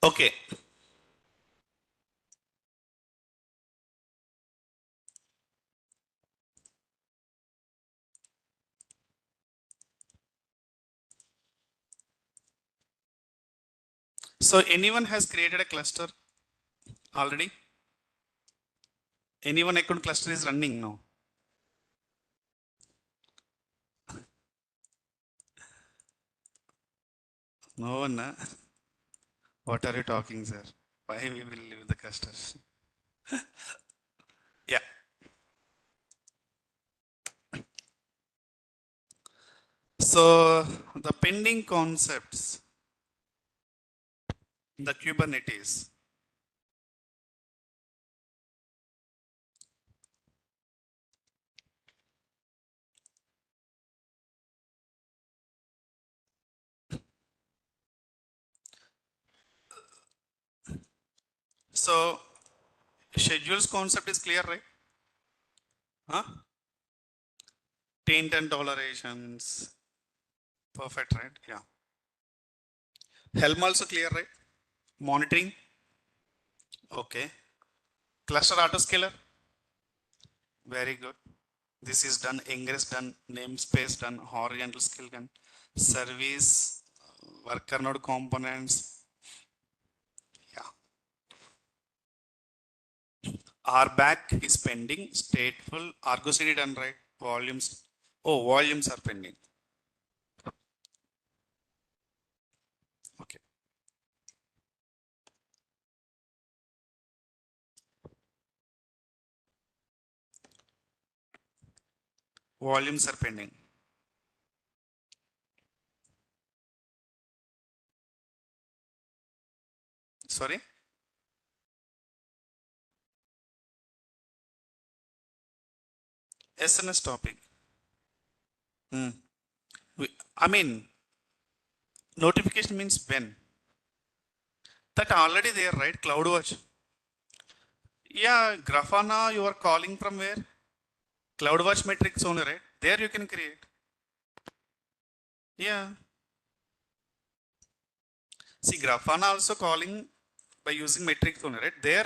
Okay. So anyone has created a cluster already? Anyone account cluster is running now? No one. What are you talking, sir? Why we will leave the clusters? Yeah. So the pending concepts, the Kubernetes. So schedules concept is clear, right? Huh? Taint and tolerations. Perfect, right? Yeah. Helm also clear, right? Monitoring. Okay. Cluster autoscaler. Very good. This is done. Ingress done. Namespace done. Horizontal skill done. Service. Worker node components. Yeah. RBAC is pending. Stateful. Argo CD done, right? Volumes. Oh, volumes are pending. Okay. Volumes are pending. Sorry. SNS topic. Hmm. I mean, notification means when? That already there, right? CloudWatch. Yeah, Grafana, you are calling from where? CloudWatch metrics only, right? There you can create. Yeah. See, Grafana also calling by using metrics only, right? There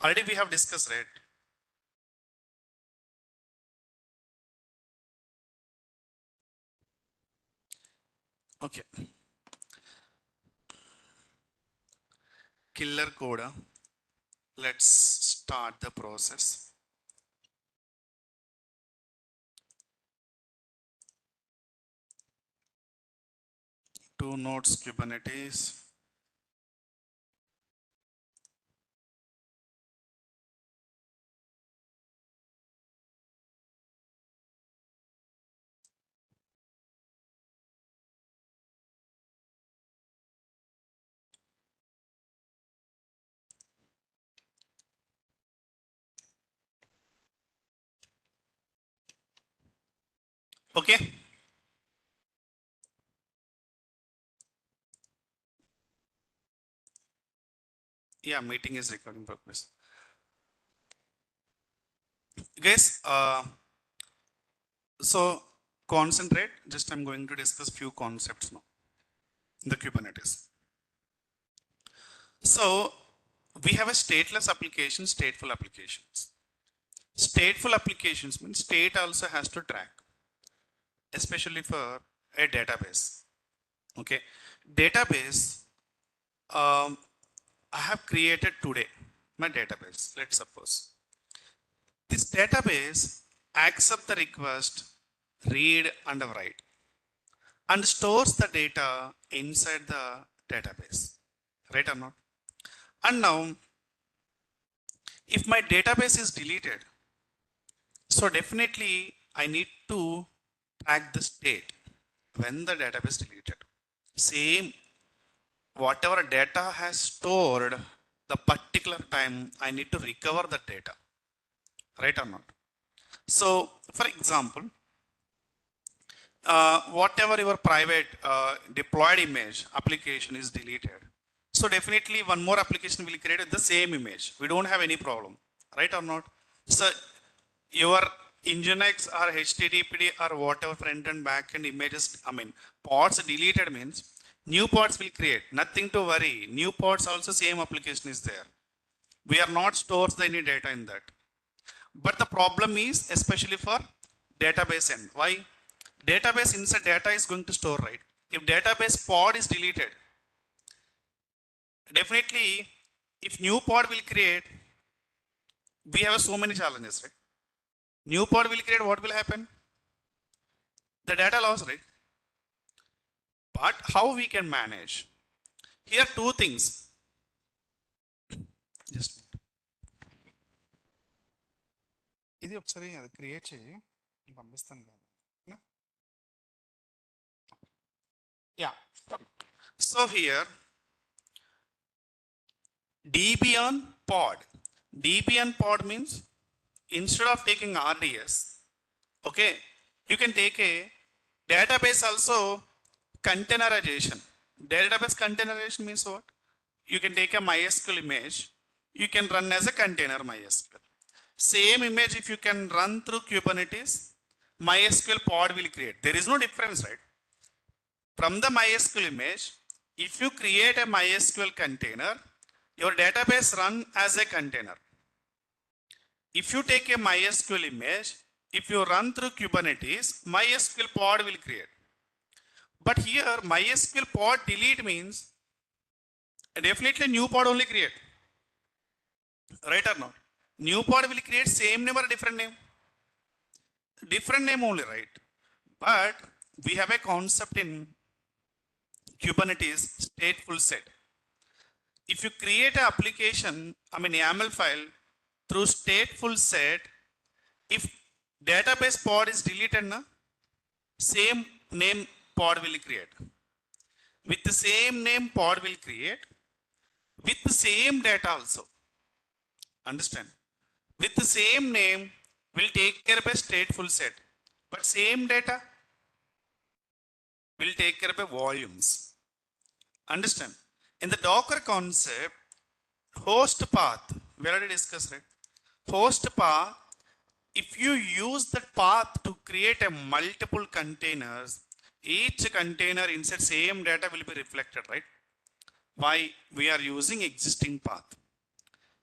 already we have discussed, right? Okay. Killer code. Let's start the process. Two nodes Kubernetes. Okay. Yeah, meeting is recording progress. Guys, so concentrate. Just I'm going to discuss few concepts now. The Kubernetes. So we have a stateless application, stateful applications. Stateful applications means state also has to track, especially for a database. Okay, database. I have created today my database. Let's suppose this database accepts the request, read and write, and stores the data inside the database. Right or not? And now, if my database is deleted, so definitely I need to track the state when the database deleted. Same, whatever data has stored the particular time, I need to recover the data. Right or not? So, for example, whatever your private deployed image application is deleted. So definitely one more application will create the same image. We don't have any problem, right or not? So your Nginx or HTTPD or whatever front and back end images, I mean, pods deleted means New pods will create. Nothing to worry. New pods also same application is there. We are not stores any data in that. But the problem is especially for database end. Why? Database inside data is going to store, right? If database pod is deleted, definitely if new pod will create, we have so many challenges, right? New pod will create, what will happen? The data loss, right? But how we can manage? Here two things. Just ఇది ఒకసారి అది create చేయి పంపిస్తాను కదా. yeah. So here DB on pod. DB on pod means instead of taking RDS, okay, you can take a database also containerization. Database containerization means what? You can take a MySQL image, you can run as a container MySQL. Same image if you can run through Kubernetes, MySQL pod will create. There is no difference, right? From the MySQL image, if you create a MySQL container, your database run as a container. If you take a MySQL image, if you run through Kubernetes, MySQL pod will create. But here MySQL pod delete means definitely new pod only create. Right or not? New pod will create same name or different name? Different name only, right? But we have a concept in Kubernetes stateful set. If you create an application, YAML file through stateful set, if database pod is deleted, same name pod will create. With the same name pod will create, with the same data also. Understand? With the same name will take care of a stateful set, but same data will take care of a volumes. Understand? In the Docker concept, host path, we already discussed, right? Host path, if you use that path to create a multiple containers, each container inside same data will be reflected, right? Why? We are using existing path.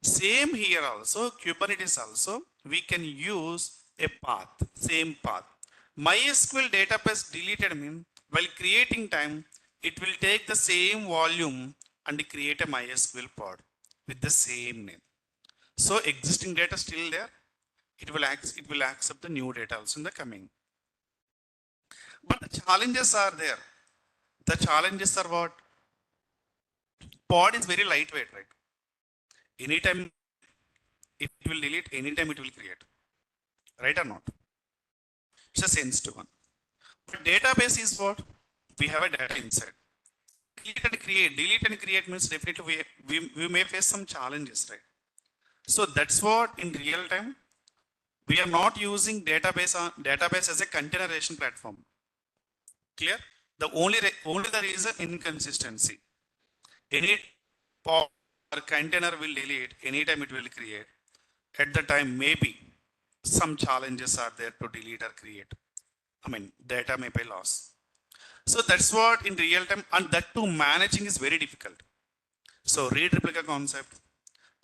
Same here also, Kubernetes also, we can use a path, same path. MySQL database deleted means while creating time, it will take the same volume and create a MySQL pod with the same name. So existing data still there, it will accept the new data also in the coming. But the challenges are there. The challenges are what? Pod is very lightweight, right? Anytime it will delete, anytime it will create. Right or not? It's a sensitive one. But database is what? We have a data inside. Delete and create means definitely we may face some challenges, right? So that's what in real time, we are not using database as a containerization platform. Clear? The only the reason inconsistency. Any pod or container will delete, anytime it will create. At the time, maybe some challenges are there to delete or create. Data may be lost. So that's what in real time, and that too managing is very difficult. So read replica concept,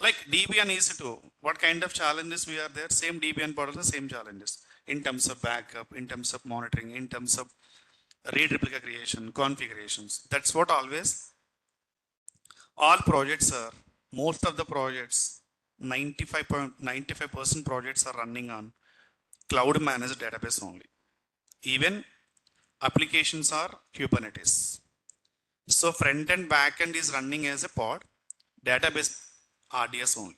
like Debian EC2, what kind of challenges we are there? Same Debian pod also same challenges in terms of backup, in terms of monitoring, in terms of read replica creation, configurations. That's what always all projects are, most of the projects, 95% projects are running on cloud managed database only. Even applications are Kubernetes. So front and back end is running as a pod, database RDS only.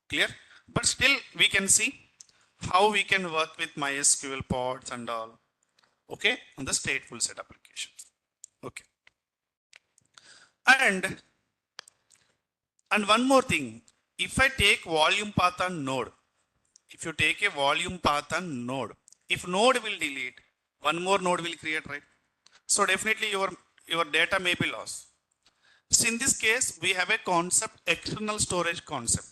Clear? But still we can see how we can work with MySQL pods and all. Okay, on the stateful set applications. Okay. And one more thing, if I take volume path on node, if you take a volume path on node, if node will delete, one more node will create, right? So definitely your data may be lost. So in this case, we have a concept, external storage concept.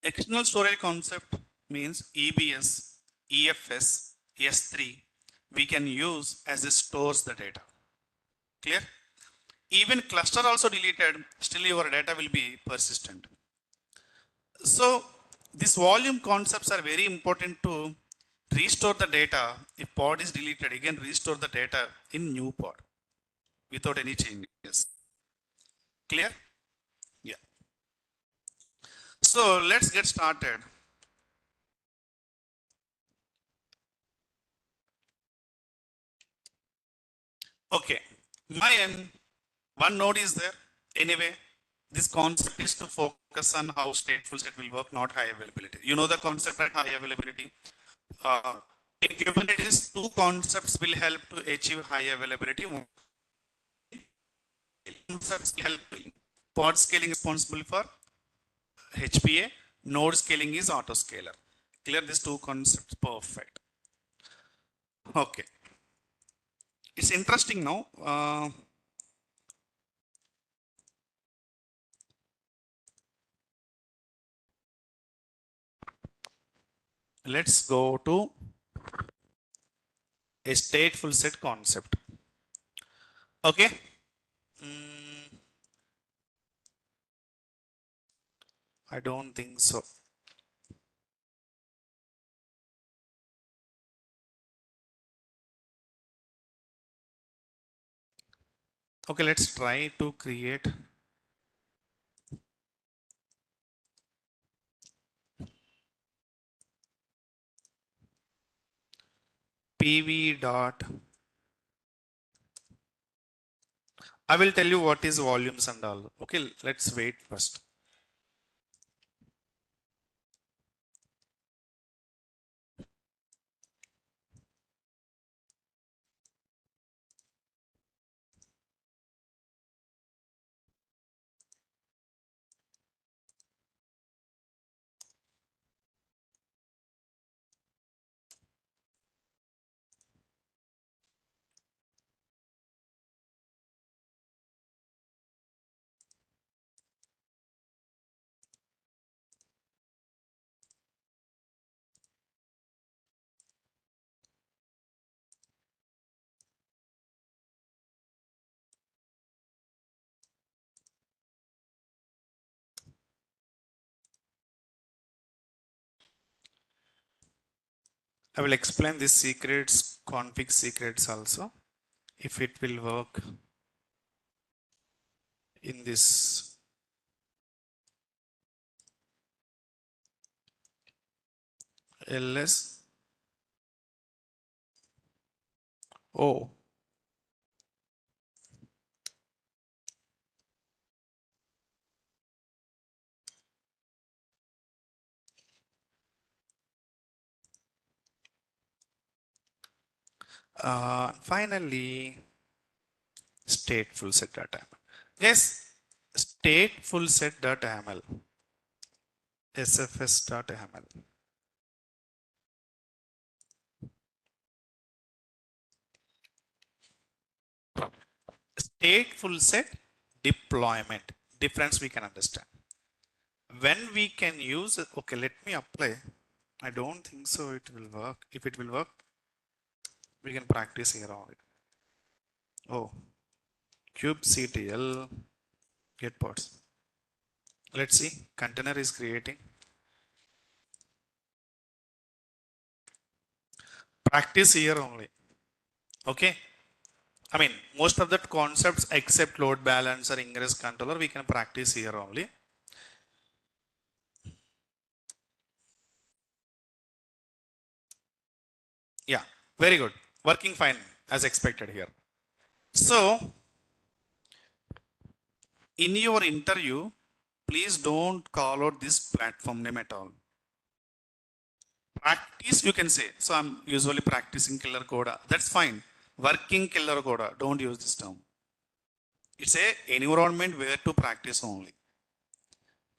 External storage concept means EBS, EFS, S3, we can use as it stores the data. Clear? Even cluster also deleted, still your data will be persistent. So these volume concepts are very important to restore the data. If pod is deleted, again restore the data in new pod without any changes. Clear? Yeah. So let's get started. Okay. My end, one node is there. Anyway, this concept is to focus on how stateful set will work, not high availability. You know the concept at high availability. In Kubernetes, two concepts will help to achieve high availability. Concepts will help pod scaling responsible for HPA, node scaling is autoscaler. Clear these two concepts, perfect. Okay, it's interesting now. Let's go to a stateful set concept. Okay. I don't think so. Okay, let's try to create PV dot. I will tell you what is volumes and all. Okay, let's wait first. I will explain this secrets, config secrets also, if it will work in this. LS. Oh, finally, stateful set.yml. Yes, stateful set.yml, sfs.yml. Stateful set deployment. Difference we can understand. When we can use, okay, let me apply. I don't think so it will work. If it will work, we can practice here on it. Oh, kubectl get pods. Let's see, container is creating. Practice here only. Okay. I mean, most of the concepts except load balancer, ingress controller, we can practice here only. Yeah, very good. Working fine as expected here. So, in your interview, please don't call out this platform name at all. Practice, you can say. So, I'm usually practicing killer coda. That's fine. Working killer coda. Don't use this term. It's a environment where to practice only.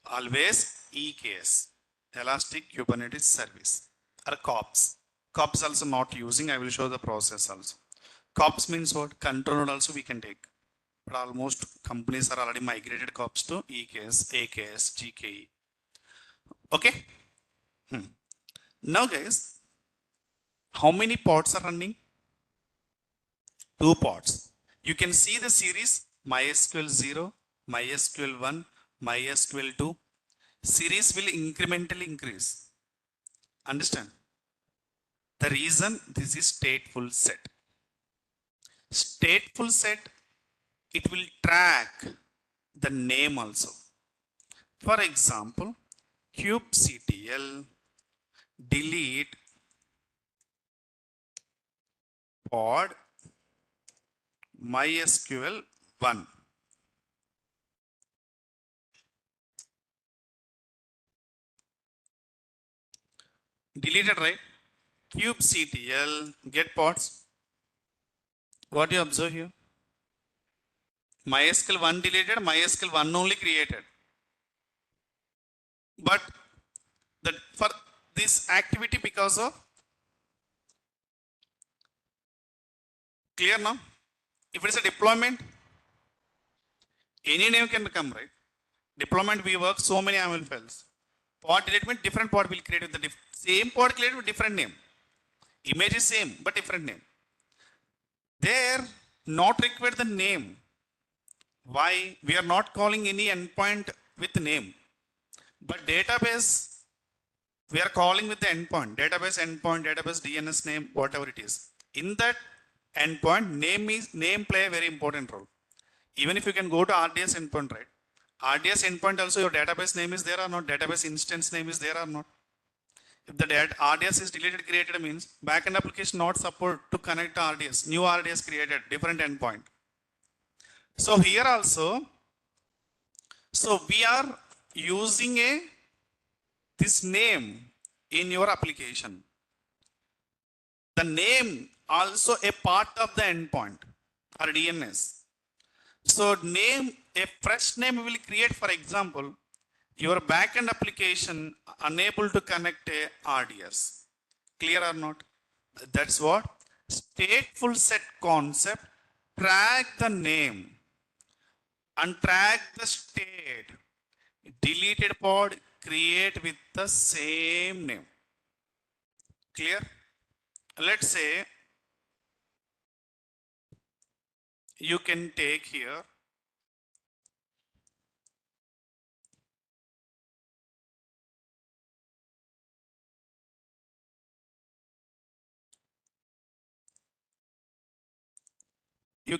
Always EKS, Elastic Kubernetes Service, or COPS. COPS also not using. I will show the process also. COPS means what? Control node also we can take. But almost companies are already migrated COPS to EKS, AKS, GKE. Okay. Now guys, how many pods are running? 2 pods. You can see the series MySQL 0, MySQL 1, MySQL 2. Series will incrementally increase. Understand? The reason this is stateful set. Stateful set, it will track the name also. For example, kubectl delete pod MySQL 1. Deleted, right? Kubectl get pods. What do you observe here? MySQL 1 deleted, MySQL 1 only created. But for this activity, because of clear now? If it is a deployment, any name can come, right? Deployment, we work so many YAML files. Pod deletement, different pod will create with the same pod created with different name. Image is same, but different name. There, not required the name. Why? We are not calling any endpoint with name. But database, we are calling with the endpoint. Database DNS name, whatever it is. In that endpoint, name play a very important role. Even if you can go to RDS endpoint, right? RDS endpoint also your database name is there or not, database instance name is there or not. If the RDS is deleted, created means backend application not support to connect to RDS. New RDS created, different endpoint. So here also, so we are using this name in your application. The name also a part of the endpoint or DNS. So name, a fresh name will create, for example, your backend application unable to connect a RDS. Clear or not? That's what stateful set concept. Track the name and track the state. Deleted pod create with the same name. Clear? Let's say you can take here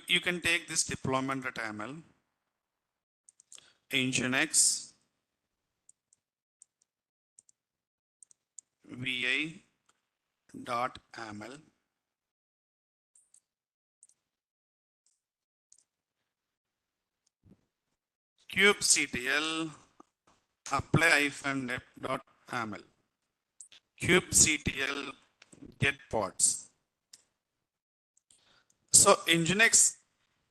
you can take this deployment.yaml, Nginx, vi.yaml, kubectl apply-dep.yaml, kubectl get pods. So Nginx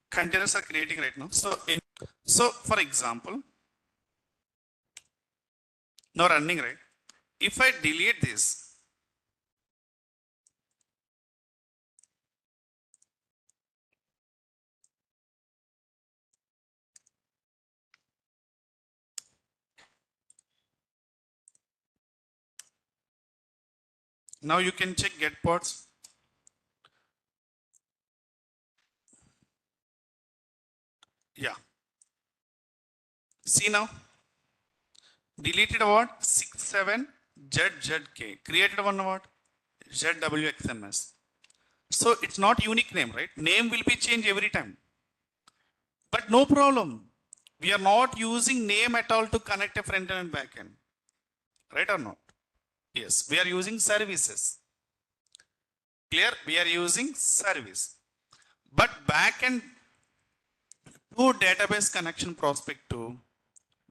containers are creating right now. So for example, now running, right? If I delete this, now you can check get pods. Yeah. See now. Deleted what? 67ZZK. Created one what? ZWXMS. So it's not unique name, right? Name will be changed every time. But no problem. We are not using name at all to connect a front end and back end. Right or not? Yes. We are using services. Clear? We are using service. But back end to database connection prospective,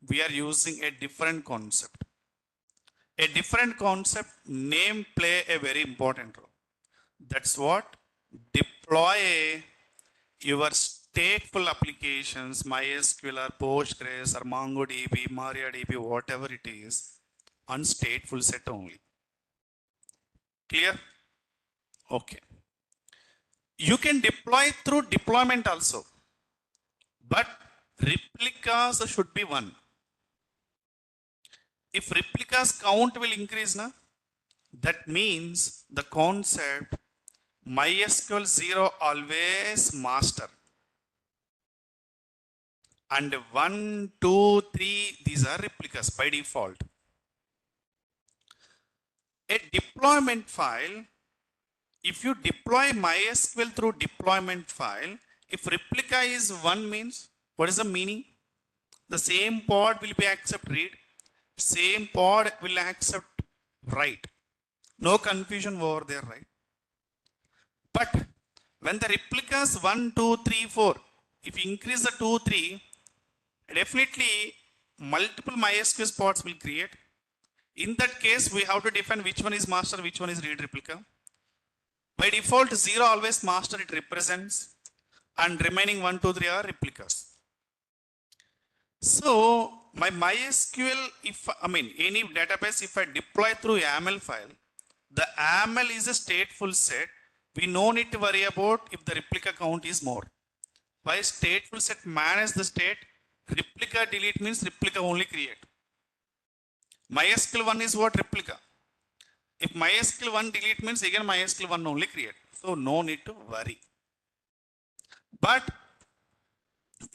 we are using a different concept. A different concept, name play a very important role. That's what deploy your stateful applications, MySQL or Postgres or MongoDB, MariaDB, whatever it is, on stateful set only. Clear? Okay. You can deploy through deployment also, but replicas should be one. If replicas count will increase, na, that means the concept MySQL 0 always master. And 1, 2, 3, these are replicas by default. A deployment file, if you deploy MySQL through deployment file, if replica is 1 means, what is the meaning? The same pod will be accept read, same pod will accept write. No confusion over there, right? But when the replicas 1, 2, 3, 4, if you increase the 2, 3, definitely multiple MySQL pods will create. In that case, we have to define which one is master, which one is read replica. By default, 0 always master, it represents, and remaining 1, 2, 3 are replicas. So my MySQL, any database, if I deploy through YAML file, the YAML is a stateful set. We no need to worry about if the replica count is more. Why stateful set manage the state, replica delete means replica only create. MySQL 1 is what replica. If MySQL 1 delete means again MySQL 1 only create. So no need to worry. But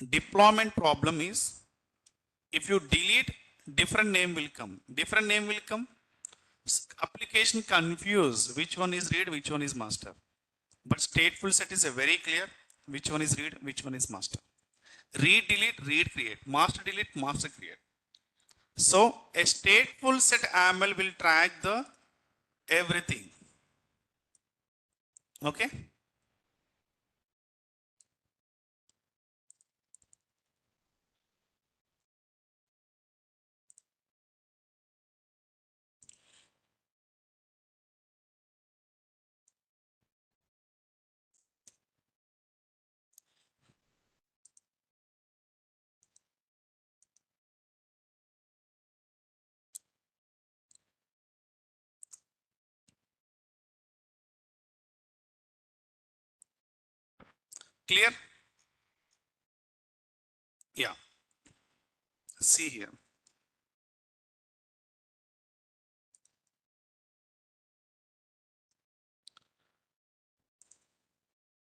deployment problem is if you delete, different name will come. Different name will come. Application confuse which one is read, which one is master. But stateful set is a very clear which one is read, which one is master. Read delete, read create. Master delete, master create. So a stateful set YAML will track the everything. Okay. Clear? Yeah. See here.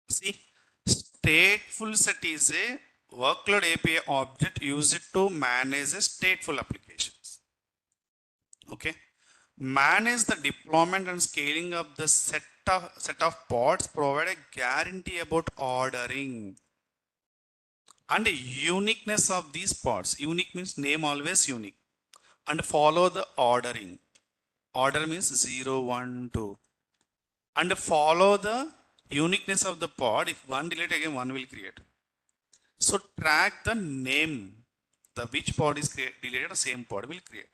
See, stateful set is a workload API object used to manage a stateful applications. Okay. Manage the deployment and scaling of the set of pods, provide a guarantee about ordering and uniqueness of these pods. Unique means name always unique, and follow the ordering. Order means 0, 1, 2, and follow the uniqueness of the pod. If one delete, again one will create. So track the name, the which pod is deleted, the same pod will create.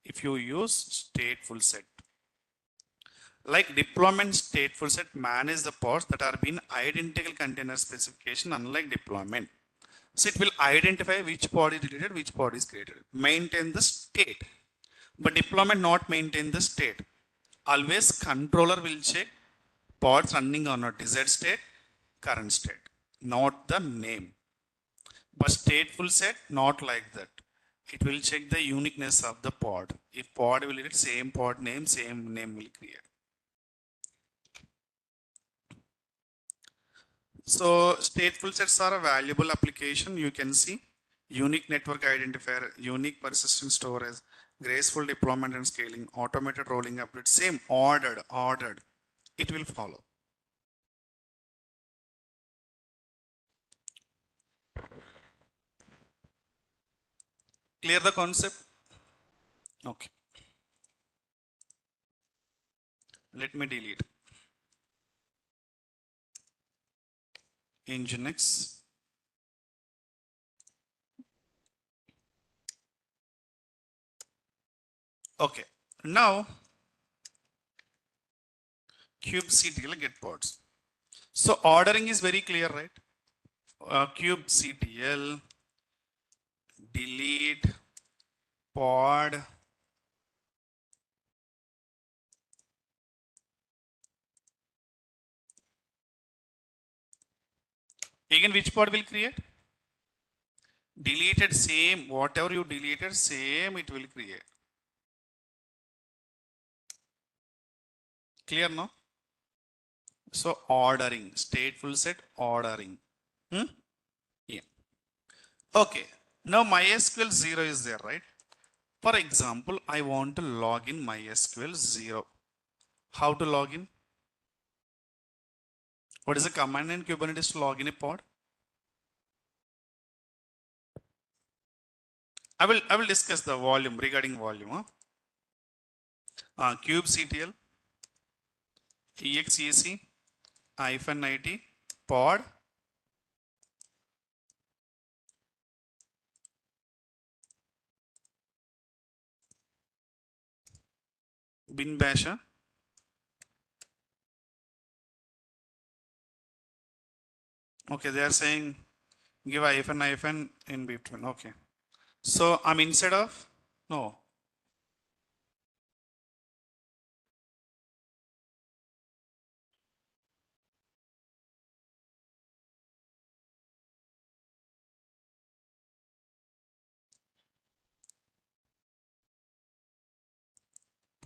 If you use stateful set, like deployment stateful set manage the pods that are being identical container specification, unlike deployment. So it will identify which pod is deleted, which pod is created. Maintain the state, but deployment not maintain the state. Always controller will check pods running on a desired state, current state, not the name. But stateful set, not like that. It will check the uniqueness of the pod. If pod will get same pod name, same name will create. So stateful sets are a valuable application. You can see unique network identifier, unique persistent storage, graceful deployment and scaling, automated rolling update, same ordered. It will follow. Clear the concept? Okay. Let me delete. Nginx. Okay. Now kubectl get pods. So ordering is very clear, right? Kubectl delete pod again which pod will create? Deleted same, whatever you deleted same it will create. Clear now? So ordering, stateful set ordering. Yeah. Okay, now MySQL 0 is there, right? For example, I want to log in MySQL 0. How to log in? What is the command in Kubernetes to log in a pod? I will discuss the volume regarding volume. Kubectl exec -it pod bin basher. Okay, they are saying give hyphen in between. Okay, so I'm inside of no.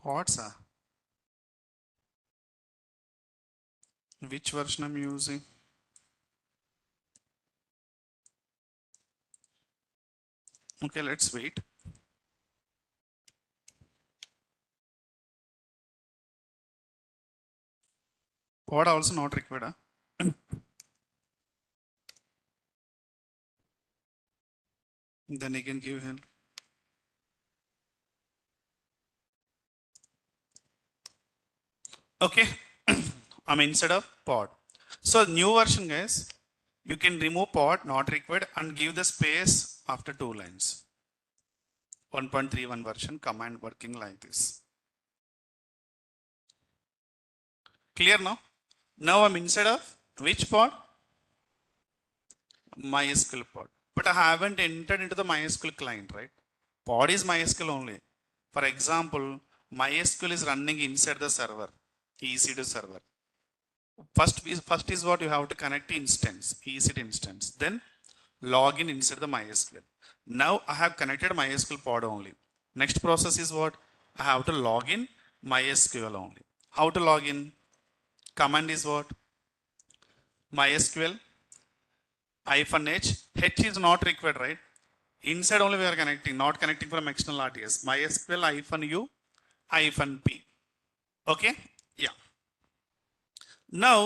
Pods. Which version I'm using? Okay, let's wait. Pod also not required. Then you can give him. Okay, I'm inside of pod. So new version, guys, you can remove pod not required and give the space after 2 lines. 1.31 version command working like this. Clear now? Now I'm inside of which pod? MySQL pod. But I haven't entered into the MySQL client, right? Pod is MySQL only. For example, MySQL is running inside the server, EC2 server. First is what you have to connect instance, EC2 instance. Then log in inside the MySQL. Now I have connected MySQL pod only. Next process is what? I have to log in MySQL only. How to log in? Command is what? MySQL -h. H is not required, right? Inside only we are connecting, not connecting from external RTS. MySQL -u -p. Okay? Yeah. Now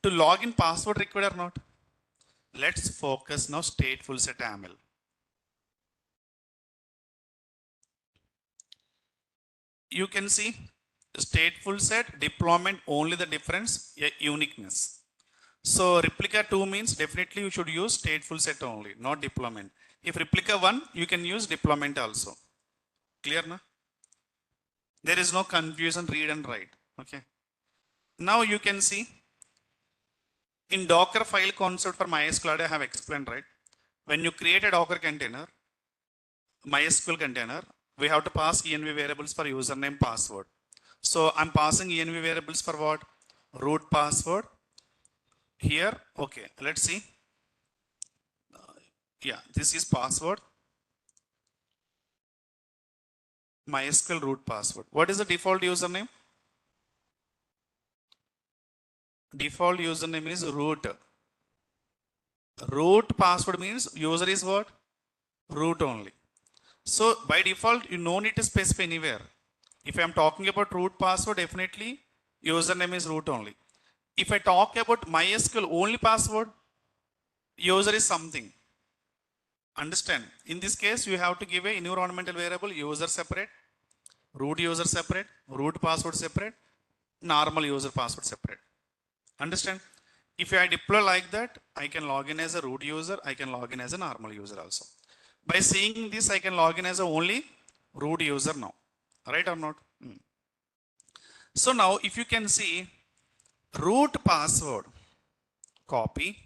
to log in password required or not? Let's focus now stateful set YAML. You can see stateful set deployment only the difference uniqueness. So replica 2 means definitely you should use stateful set only, not deployment. If replica 1, you can use deployment also. Clear na? There is no confusion, read and write. Okay. Now you can see in Docker file concept for MySQL, I have explained, right? When you create a Docker container, MySQL container, we have to pass env variables for username, password. So I'm passing env variables for what? Root password. Here, okay, let's see. Yeah, this is password. MySQL root password. What is the default username? Default username is root. Root password means user is what? Root only. So by default, you no need to specify anywhere. If I'm talking about root password, definitely username is root only. If I talk about MySQL only password, user is something. Understand? In this case, you have to give a environmental variable user separate, root user separate, root password separate, normal user password separate. Understand? If I deploy like that, I can log in as a root user, I can log in as a normal user also. By seeing this, I can log in as a only root user now. Right or not? So now if you can see root password, copy.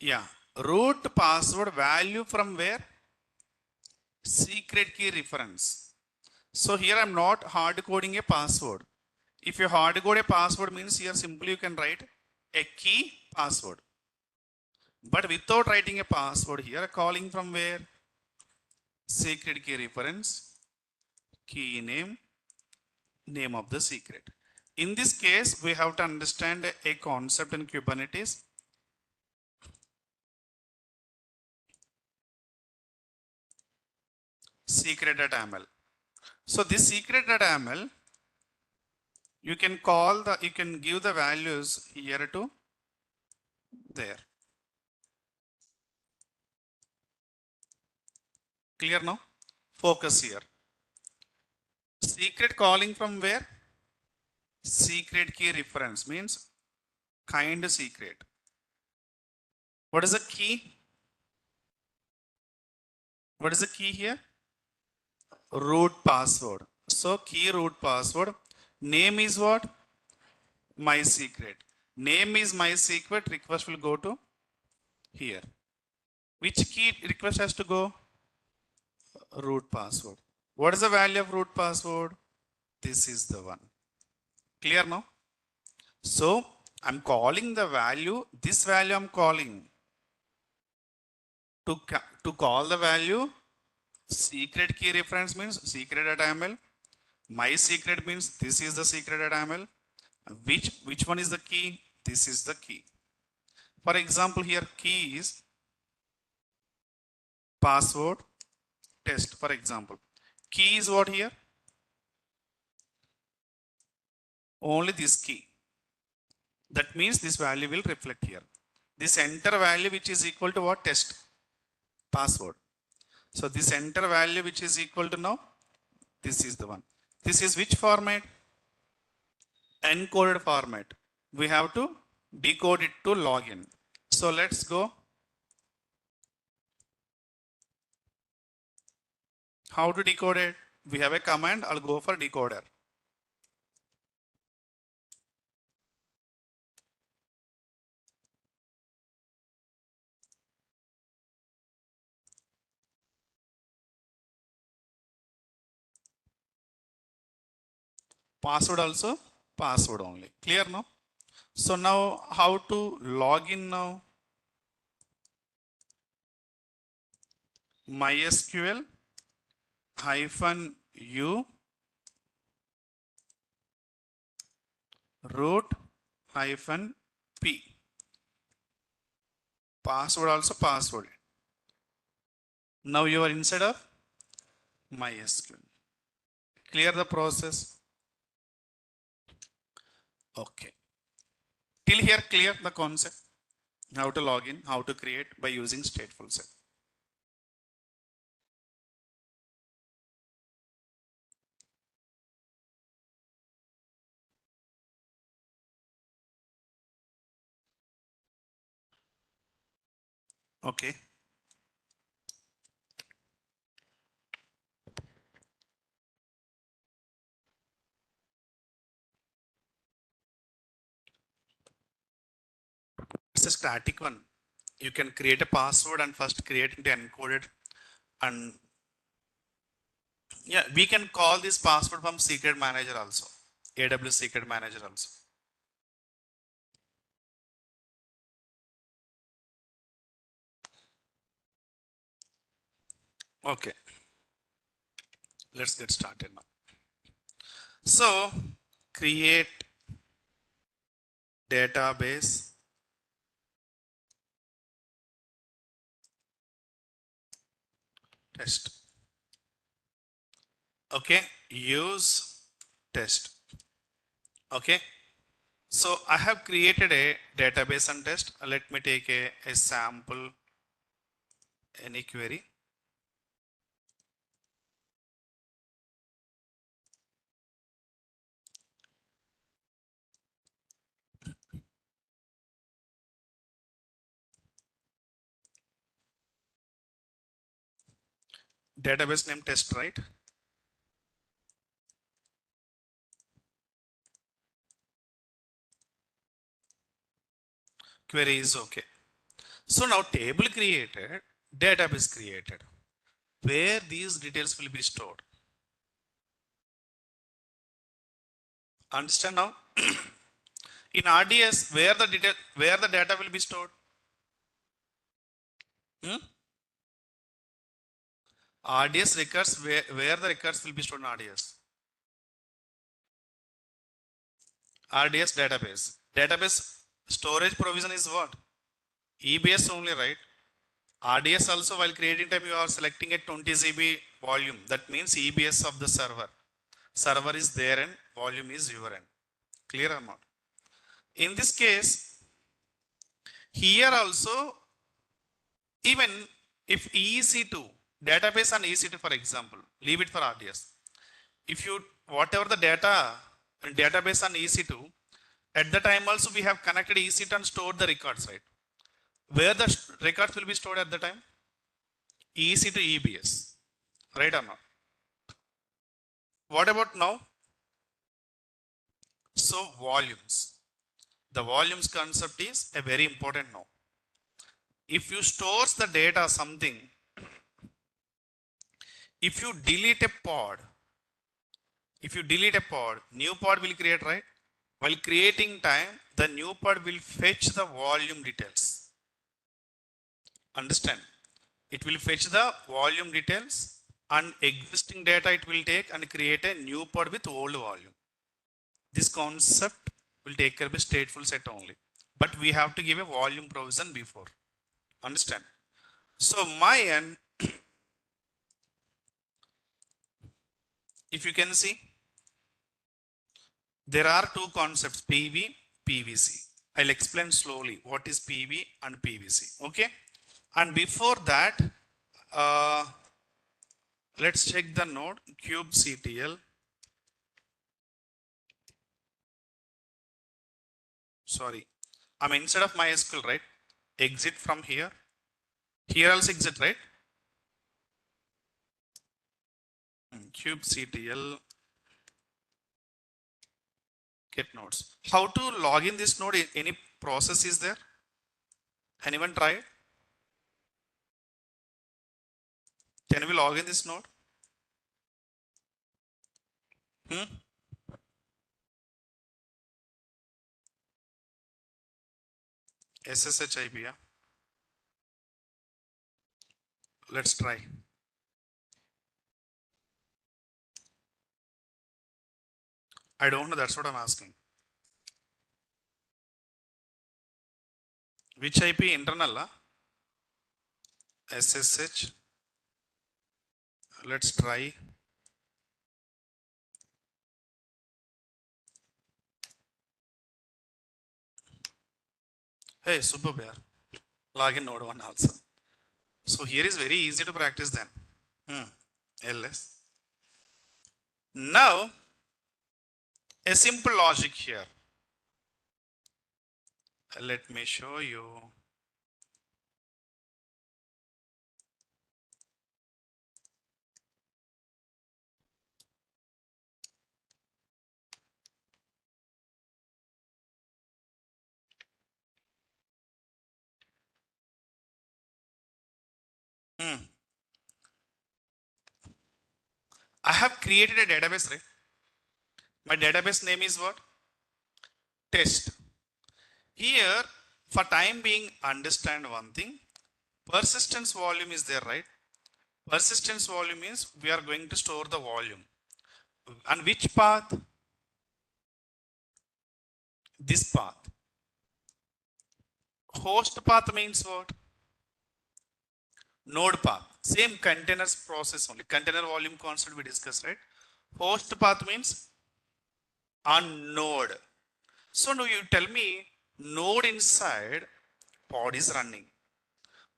Yeah, root password value from where? Secret key reference. So here I'm not hard coding a password. If you hard code a password means here simply you can write a key password. but without writing a password here, calling from where? Secret key reference, key name, name of the secret. In this case, we have to understand a concept in Kubernetes. Secret.ml. So this secret.ml, you can give the values here to there. Clear now? Focus here. Secret calling from where? Secret key reference means kind secret. What is the key? What is the key here? Root password. So key root password. Name is what? My secret. Name is my secret. Request will go to here. Which key request has to go? Root password. What is the value of root password? This is the one. Clear now? So I'm calling the value. This value I'm calling. To call the value, secret key reference means secret.ml. My secret means this is the secret.ml. Which one is the key? This is the key. For example, here key is password test. For example, key is what here? Only this key. That means this value will reflect here. This enter value which is equal to what? Test password. So this enter value which is equal to now, this is the one. This is which format? Encoded format. We have to decode it to login. So let's go. How to decode it? We have a command. I'll go for decoder. Password also, password only. Clear now? So now how to log in now? MySQL -u root -p. Password also password. Now you are inside of MySQL. Clear the process? Okay. Till here clear the concept? How to log in, how to create by using stateful set. Okay. It's a static one. You can create a password and first create it encoded, and yeah, we can call this password from secret manager also. AWS secret manager also. Okay. Let's get started now. So create database test. Okay, use test. Okay, so I have created a database and test. Let me take a sample, any query. Database name test, right? Query is okay. So now table created, database created. Where these details will be stored? Understand now? In RDS, where the data will be stored? Hmm? RDS records, where the records will be stored in RDS? RDS database. Database storage provision is what? EBS only, right? RDS also, while creating time, you are selecting a 20 GB volume. That means EBS of the server. Server is there and volume is your end. Clear or not? In this case, here also, even if EC2, database and EC2, for example, leave it for RDS. If you, whatever the data and database and EC2, at the time also we have connected EC2 and stored the records, right? Where the records will be stored at the time? EC2 EBS, right or not? What about now? So volumes. The volumes concept is a very important now. If you stores the data something, if you delete a pod, new pod will create, right? While creating time, the new pod will fetch the volume details. Understand? It will fetch the volume details and existing data it will take and create a new pod with old volume. This concept will take care of a stateful set only. But we have to give a volume provision before. Understand? So my end, if you can see, there are two concepts, PV, PVC. I'll explain slowly what is PV and PVC. Okay. And before that, let's check the node kubectl. Sorry, I'm inside of MySQL, right? Exit from here. Here also exit, right? Kubectl get nodes. How to log in this node? Any process is there? Anyone try it? Can we log in this node? SSH IP, yeah? Let's try. I don't know, that's what I'm asking. Which IP? Internal? SSH. Let's try. Hey, super bear. Login node 1 also. So here is very easy to practice then. LS. Now, a simple logic here. Let me show you. I have created a database, right? My database name is what? Test. Here, for time being, understand one thing. Persistence volume is there, right? Persistence volume means we are going to store the volume. And which path? This path. Host path means what? Node path. Same containers process only. Container volume concept we discussed, right? Host path means on node. So now you tell me node inside pod is running.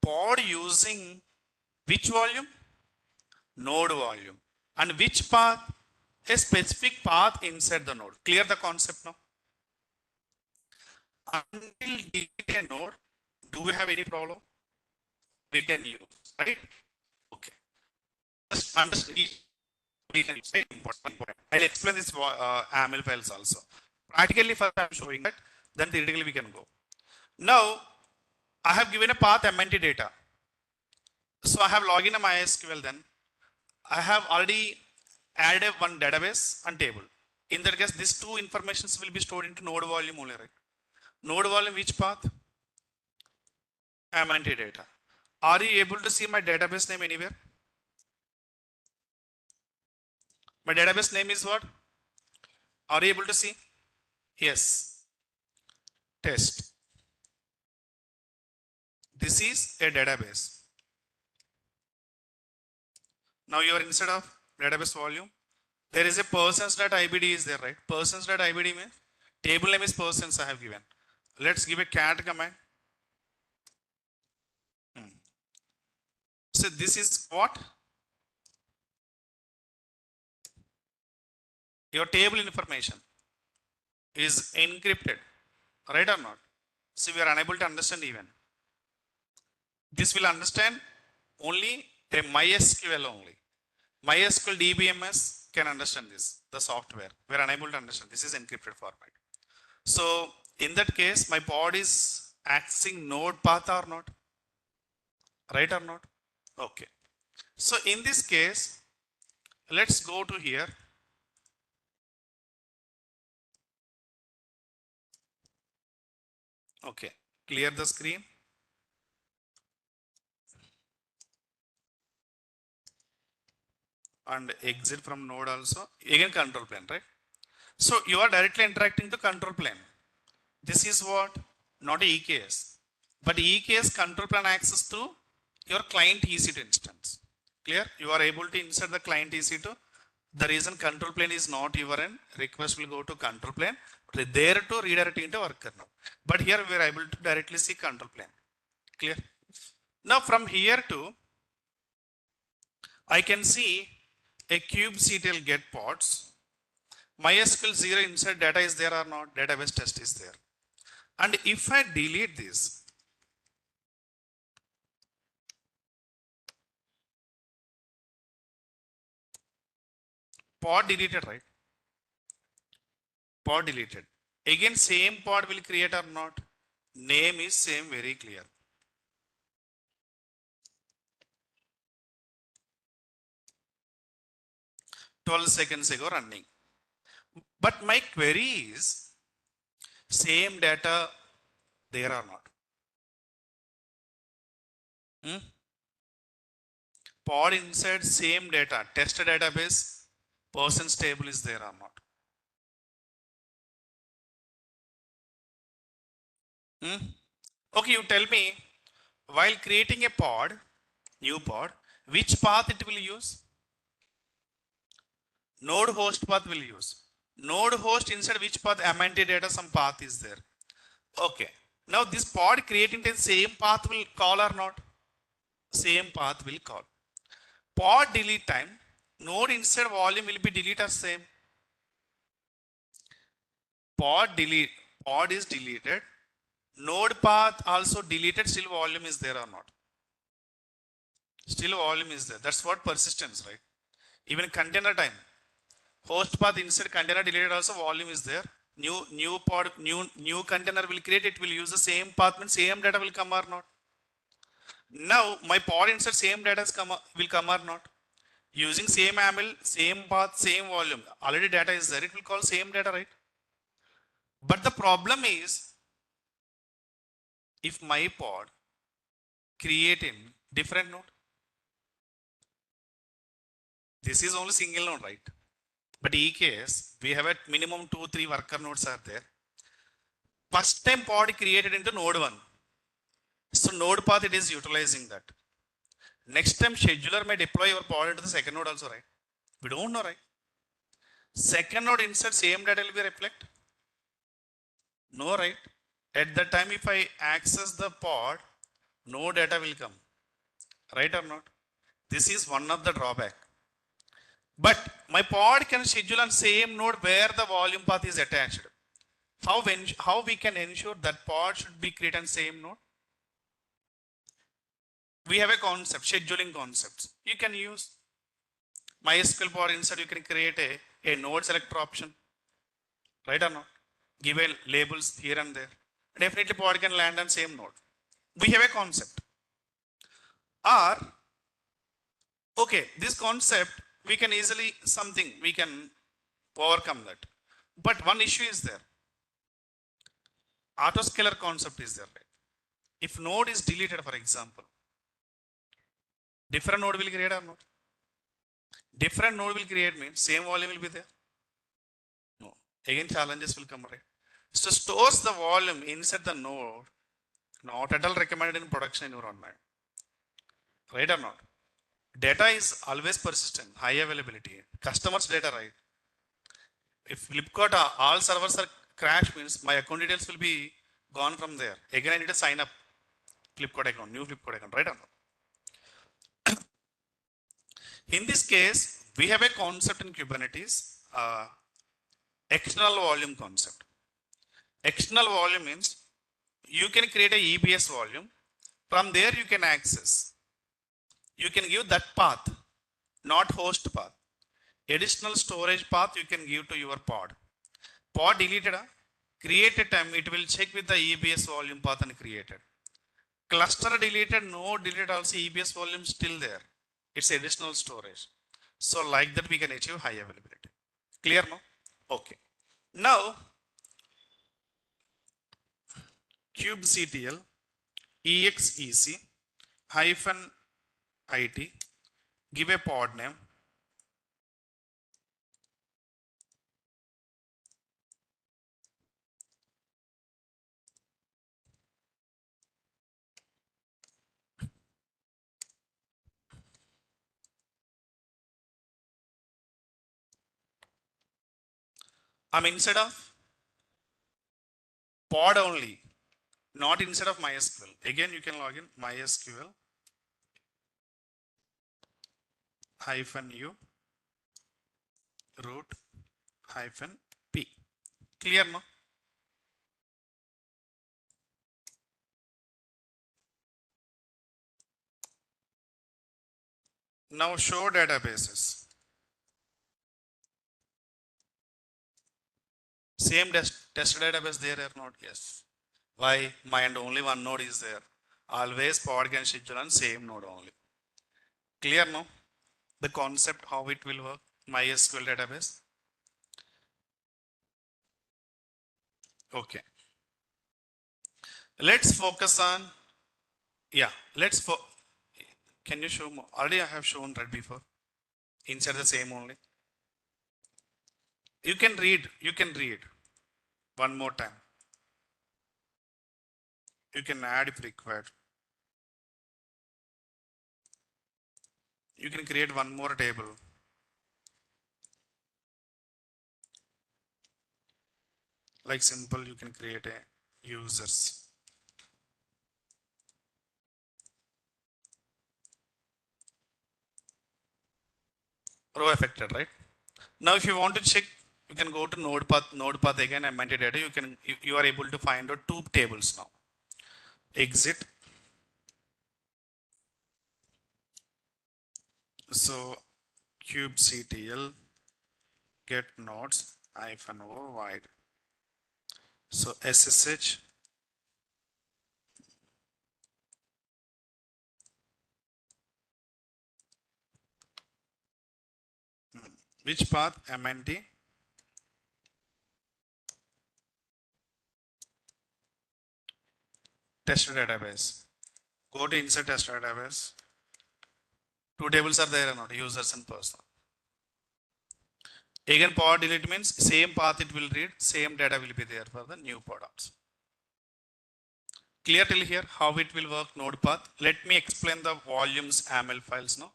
Pod using which volume? Node volume. And which path? A specific path inside the node. Clear the concept now? Until delete a node, do we have any problem? We can use, right? Okay. Just understand. We can use, right? Important. I'll explain this AML files also. Practically, first I'm showing that, then theoretically we can go. Now, I have given a path MNT data. So I have logged in a MySQL then. I have already added one database and table. In that case, these two informations will be stored into node volume only, right? Node volume, which path? MNT data. Are you able to see my database name anywhere? My database name is what? Are you able to see? Yes. Test. This is a database. Now you are inside of database volume. There is a persons.ibd is there, right? Persons.ibd means table name is persons I have given. Let's give a cat command. So this is what? Your table information is encrypted, right or not? So we are unable to understand even. This will understand only a MySQL only. MySQL DBMS can understand this, the software. We are unable to understand. This is encrypted format. So in that case, my pod is accessing node path or not? Right or not? Okay. So in this case, let's go to here. Okay. Clear the screen. And exit from node also. Again control plane, right? So you are directly interacting to control plane. This is what? Not a EKS. But EKS control plane access to your client EC2 instance. Clear? You are able to insert the client EC2. The reason control plane is not your end, request will go to control plane. There to redirect into worker node. But here we are able to directly see control plane. Clear? Now from here to, I can see a kubectl get pods. MySQL 0 inside data is there or not? Database test is there. And if I delete this, pod deleted, right? Pod deleted. Again, same pod will create or not? Name is same, very clear. $12 ago running. But my query is same data there or not? Pod inside same data, test database, persons table is there or not? Okay, you tell me, while creating a pod, new pod, which path it will use? Node host path will use. Node host inside which path? MNT data, some path is there. Okay. Now this pod creating the same path will call or not? Same path will call. Pod delete time, node inside volume will be delete or same? Pod delete, pod is deleted. Node path also deleted, still volume is there or not? Still volume is there. That's what persistence, right? Even container time. Host path inside container deleted also volume is there. New pod, new container will create, it will use the same path, means same data will come or not? Now my pod inside same data will come or not? Using same AML, same path, same volume. Already data is there, it will call same data, right? But the problem is, if my pod create in different node, this is only single node, right? But EKS, we have at minimum 2-3 worker nodes are there. First time pod created into node 1. So node path it is utilizing that. Next time scheduler may deploy your pod into the second node also, right? We don't know, right? Second node insert same data will be reflect? No, right? At that time if I access the pod, no data will come. Right or not? This is one of the drawback. But my pod can schedule on same node where the volume path is attached. How we can ensure that pod should be created on same node? We have a concept, scheduling concepts. You can use MySQL pod inside, you can create a node selector option. Right or not? Give a labels here and there. Definitely pod can land on same node. We have a concept. Or, okay, this concept, we can easily we can overcome that. But one issue is there. Autoscaler concept is there. Right? If node is deleted, for example, Different node will create or not? Different node will create means same volume will be there. No. Again, challenges will come, right? So stores the volume inside the node, not at all recommended in production environment. Right or not? Data is always persistent, high availability. Customers' data, right? If Flipkart all servers are crashed means my account details will be gone from there. Again, I need to sign up Flipkart account, new Flipkart account, right or not? In this case, we have a concept in Kubernetes, external volume concept. External volume means you can create a EBS volume. From there, you can access. You can give that path, not host path. Additional storage path you can give to your pod. Pod deleted, create a time, it will check with the EBS volume path and created. Cluster deleted, node deleted, also EBS volume still there. It's additional storage. So like that we can achieve high availability. Clear no? Okay. Now, kubectl exec hyphen it, give a pod name. I'm inside of pod only, not inside of MySQL. Again, you can log in MySQL hyphen u root hyphen p. Clear no? Now show databases. Same test database there or not? Yes. Why? My and only one node is there. Always pod can schedule on same node only. Clear no? The concept how it will work. MySQL database. Okay. Let's focus on, yeah, can you show more? Already I have shown that before. Inside the same only. You can read one more time. You can add if required. You can create one more table. Like simple, you can create a users. Row affected, right? Now, if you want to check, you can go to node path again and metadata. You are able to find out two tables now. Exit. So kubectl get nodes hyphen o wide. So SSH which path? MNT test database. Go to insert test database. Two tables are there or not? Users and person. Again, pod delete means same path it will read, same data will be there for the new pod also. Clear till here how it will work node path? Let me explain the volumes AML files now.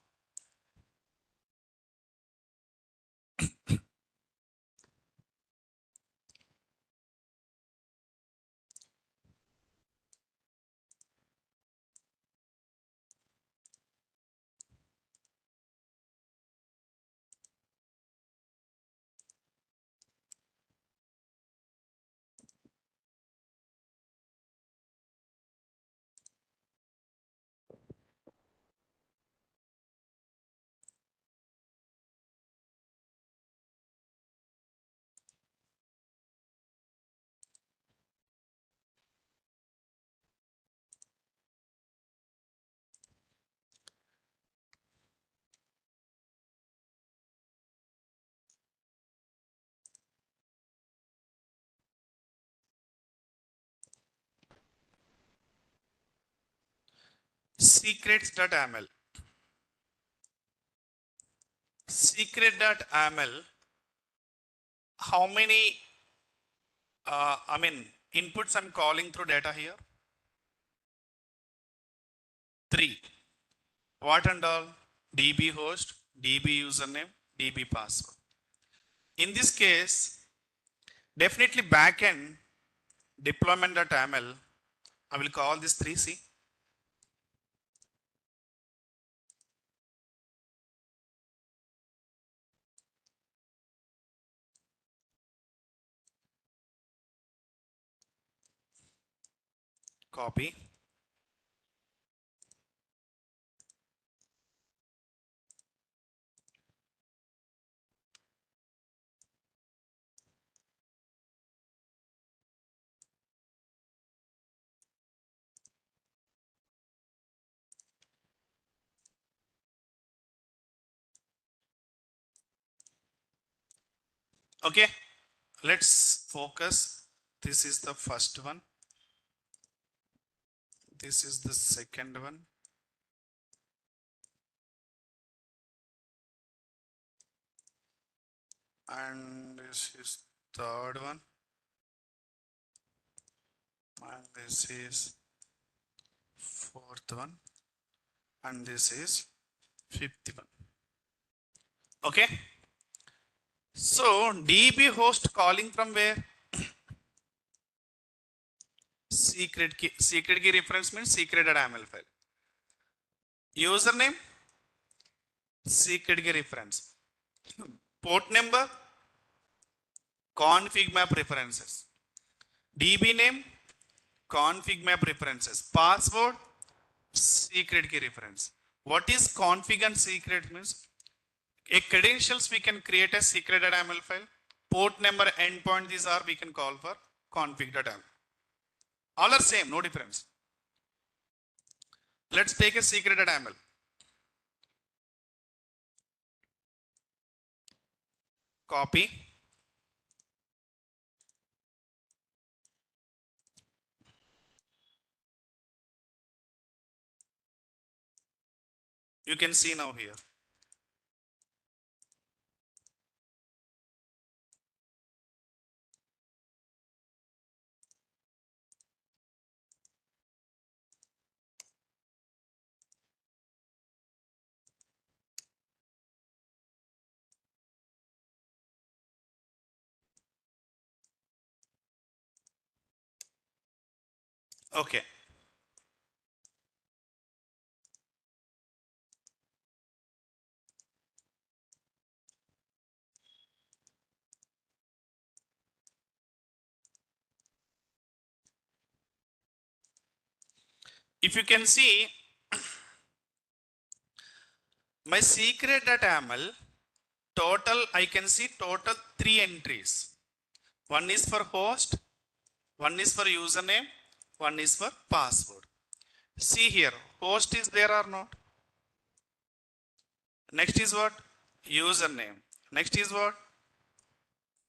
Secrets.aml. secret.aml, how many inputs I'm calling through data here? 3. What and all? DB host, DB username, DB password. In this case, definitely backend deployment.aml, I will call this 3C. Copy. Okay, let's focus. This is the first one. This is the second one. And this is third one. And this is fourth one. And this is fifth one. Okay. So DB host calling from where? Secret key reference means secret.aml file. Username, secret key reference. Port number, config map references. DB name, config map references. Password, secret key reference. What is config and secret means? A credentials we can create a secret.aml file. Port number, endpoint, these are we can call for config.aml. All are same, no difference. Let's take a secret.aml. Copy. You can see now here. Okay. If you can see, my secret.aml total, I can see total 3 entries. One is for host, one is for username, one is for password. See here, host is there or not? Next is what? Username. Next is what?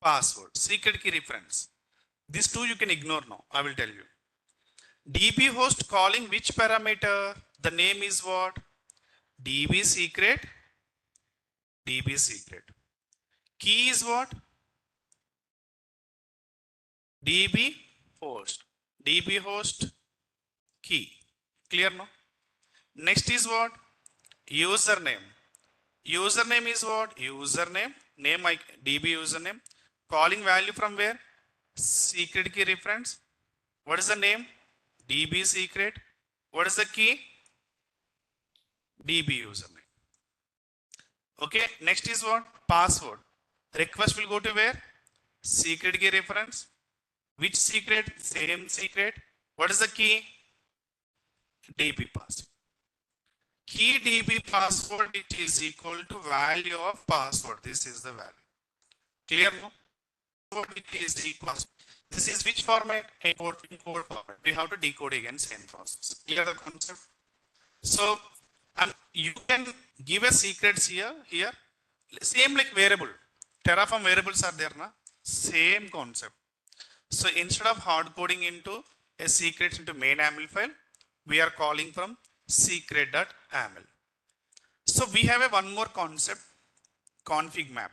Password. Secret key reference. These two you can ignore now. I will tell you. DB host calling which parameter? The name is what? DB secret. DB secret. Key is what? DB host. DB host key. Clear now? Next is what? Username. Username is what? Username. Name like DB username. Calling value from where? Secret key reference. What is the name? DB secret. What is the key? DB username. Okay. Next is what? Password. Request will go to where? Secret key reference. Which secret? Same secret. What is the key? DB password. Key DB password, it is equal to value of password. This is the value. Clear? It is equal. This is which format? Encode format. We have to decode again same process. Clear the concept? So you can give a secrets here. Same like variable. Terraform variables are there, na? Same concept. So instead of hard coding into a secrets into main AML file, we are calling from secret.aml. So we have one more concept. config map.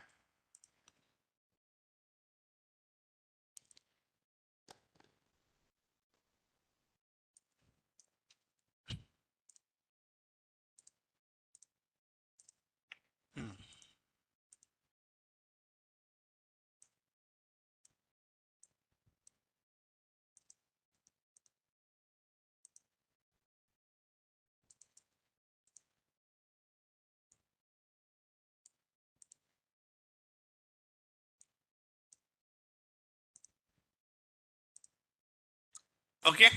Okay.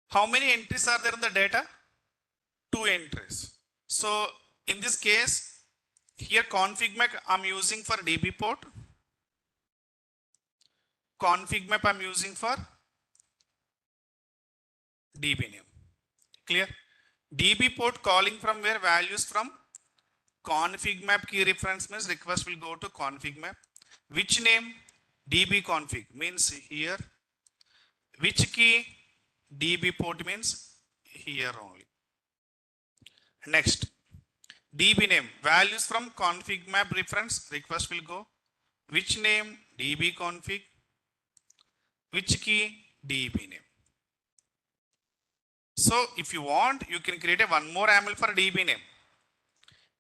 How many entries are there in the data? 2 entries. So in this case, here config map I'm using for DB port. Config map I'm using for DB name. Clear? DB port calling from where? Values from config map key reference means request will go to config map. Which name? DB config means here. Which key? DB port means here only. Next, DB name. Values from config map reference request will go. Which name? DB config. Which key? DB name. So if you want, you can create a one more AML for DB name.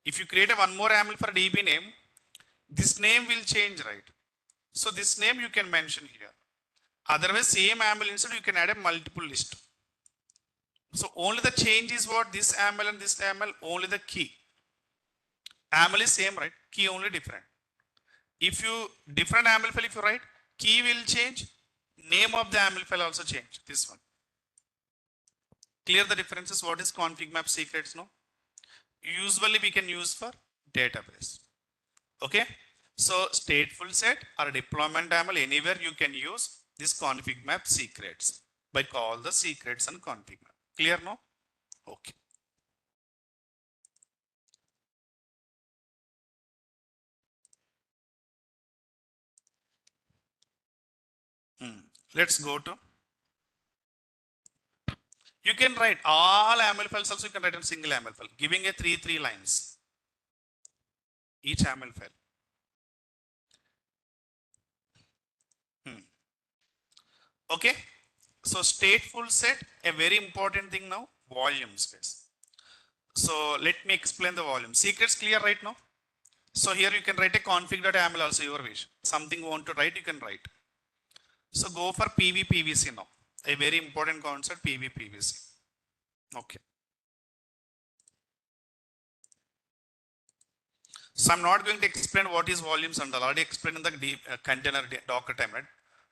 If you create a one more AML for DB name, this name will change, right? So this name you can mention here. Otherwise, same AML instead you can add a multiple list. So only the change is what? This AML and this AML, only the key. AML is same, right? Key only different. If you different AML file, if you write, key will change, name of the AML file also change. This one. Clear the differences? What is config map secrets? No. Usually we can use for database. Okay. So stateful set or deployment YAML, anywhere you can use this config map secrets by call the secrets and config map. Clear now? Okay. Let's go to. You can write all YAML files also, you can write in single YAML file, giving a three lines. Each YAML file. Okay. So stateful set, a very important thing now, volume space. So let me explain the volume. Secrets clear right now? So here you can write a config.yaml also, your wish. Something you want to write, you can write. So go for PV/PVC now. A very important concept, PV/PVC. Okay. So I'm not going to explain what is volumes and all. Already explained in the container Docker time, right?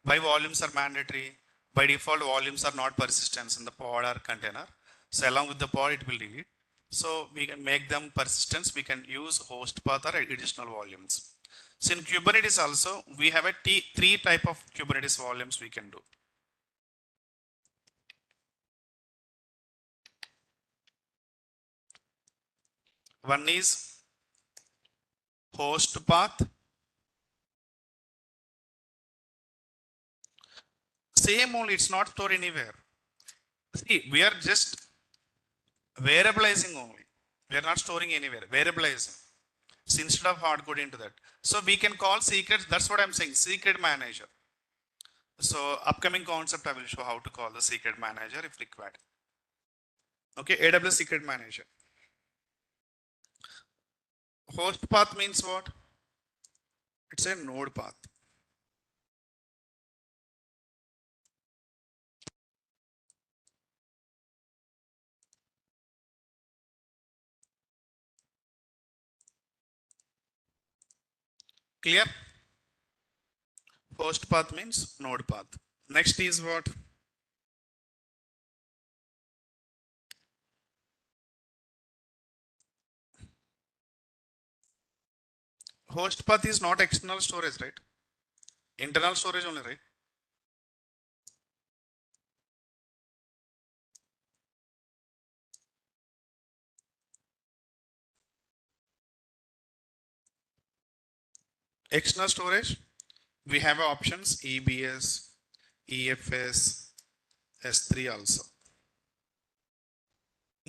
Why volumes are mandatory. By default, volumes are not persistence in the pod or container. So along with the pod, it will read. So we can make them persistence. We can use host path or additional volumes. So in Kubernetes also, we have a three type of Kubernetes volumes we can do. One is host path. Same only, it's not stored anywhere. See, we are just variabilizing only. We are not storing anywhere, variabilizing. So instead of hard coding into that. So we can call secrets, that's what I'm saying, secret manager. So upcoming concept, I will show how to call the secret manager if required. Okay, AWS secret manager. Host path means what? It's a node path. Clear? Host path means node path. Next is what? Host path is not external storage, right? Internal storage only, right? External storage, we have options EBS, EFS, S3 also.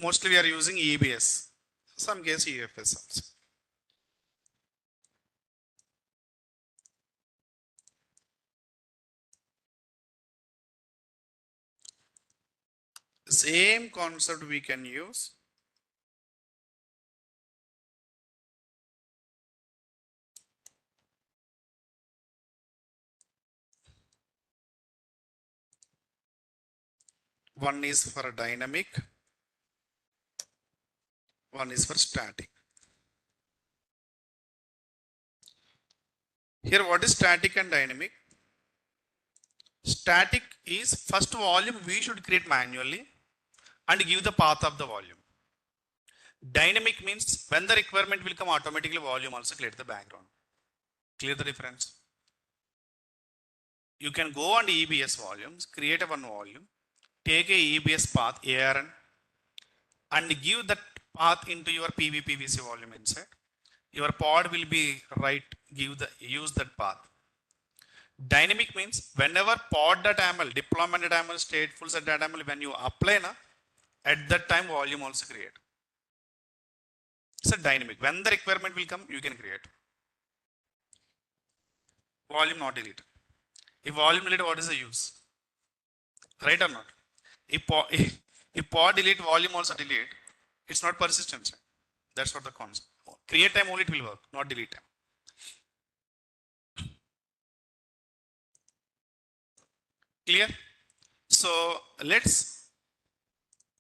Mostly we are using EBS, some case EFS also. Same concept we can use. One is for dynamic, one is for static. Here, what is static and dynamic? Static is first volume we should create manually and give the path of the volume. Dynamic means when the requirement will come, automatically volume also create the background. Clear the difference? You can go on EBS volumes, create a one volume, take a EBS path ARN and give that path into your PVPVC volume inside. Your pod will be use that path. Dynamic means whenever pod.yml, deployment.yml, stateful set.yml, when you apply na, at that time volume also create. It's a dynamic. When the requirement will come, you can create. Volume not delete. If volume delete, what is the use? Right or not? If pod delete, volume also delete, it's not persistence. That's what the concept. Create time only it will work, not delete time. Clear? So let's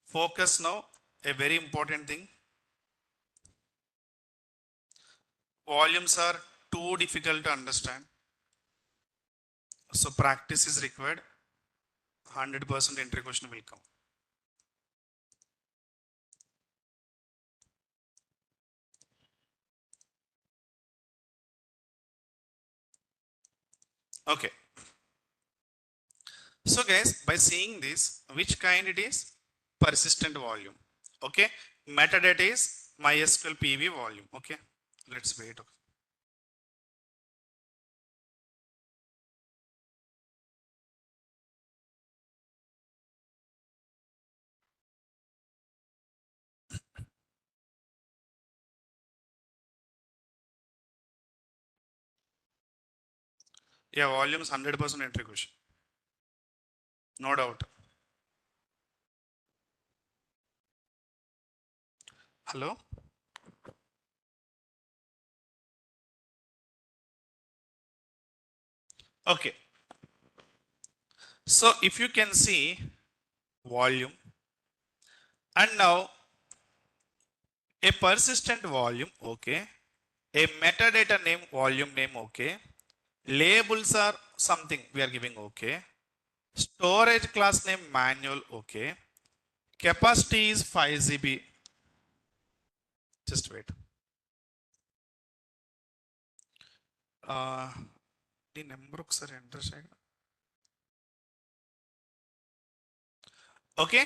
focus now a very important thing. Volumes are too difficult to understand. So practice is required. 100% entry question will come. Okay. So guys, by seeing this, which kind it is? Persistent volume. Okay. Metadata is MySQL PV volume. Okay. Let's wait. Yeah, volume is 100% entry question. No doubt. Hello? Okay. So if you can see volume and now a persistent volume, okay. A metadata name, volume name, okay. Labels are something we are giving, okay. Storage class name manual, okay. Capacity is 5 GB. Just wait. The number ఒకసారి enter చేయండి. Okay.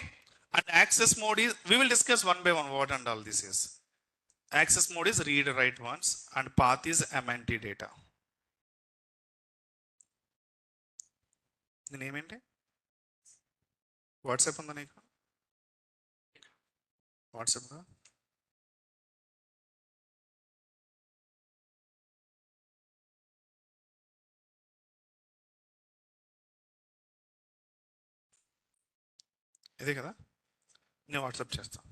And access mode is, we will discuss one by one what and all this is. Access mode is read write once and path is MNT data. The name ఏంటి? WhatsApp ఉందా నీకు? వాట్సాప్లో ఇదే కదా, నేను WhatsApp చేస్తాను.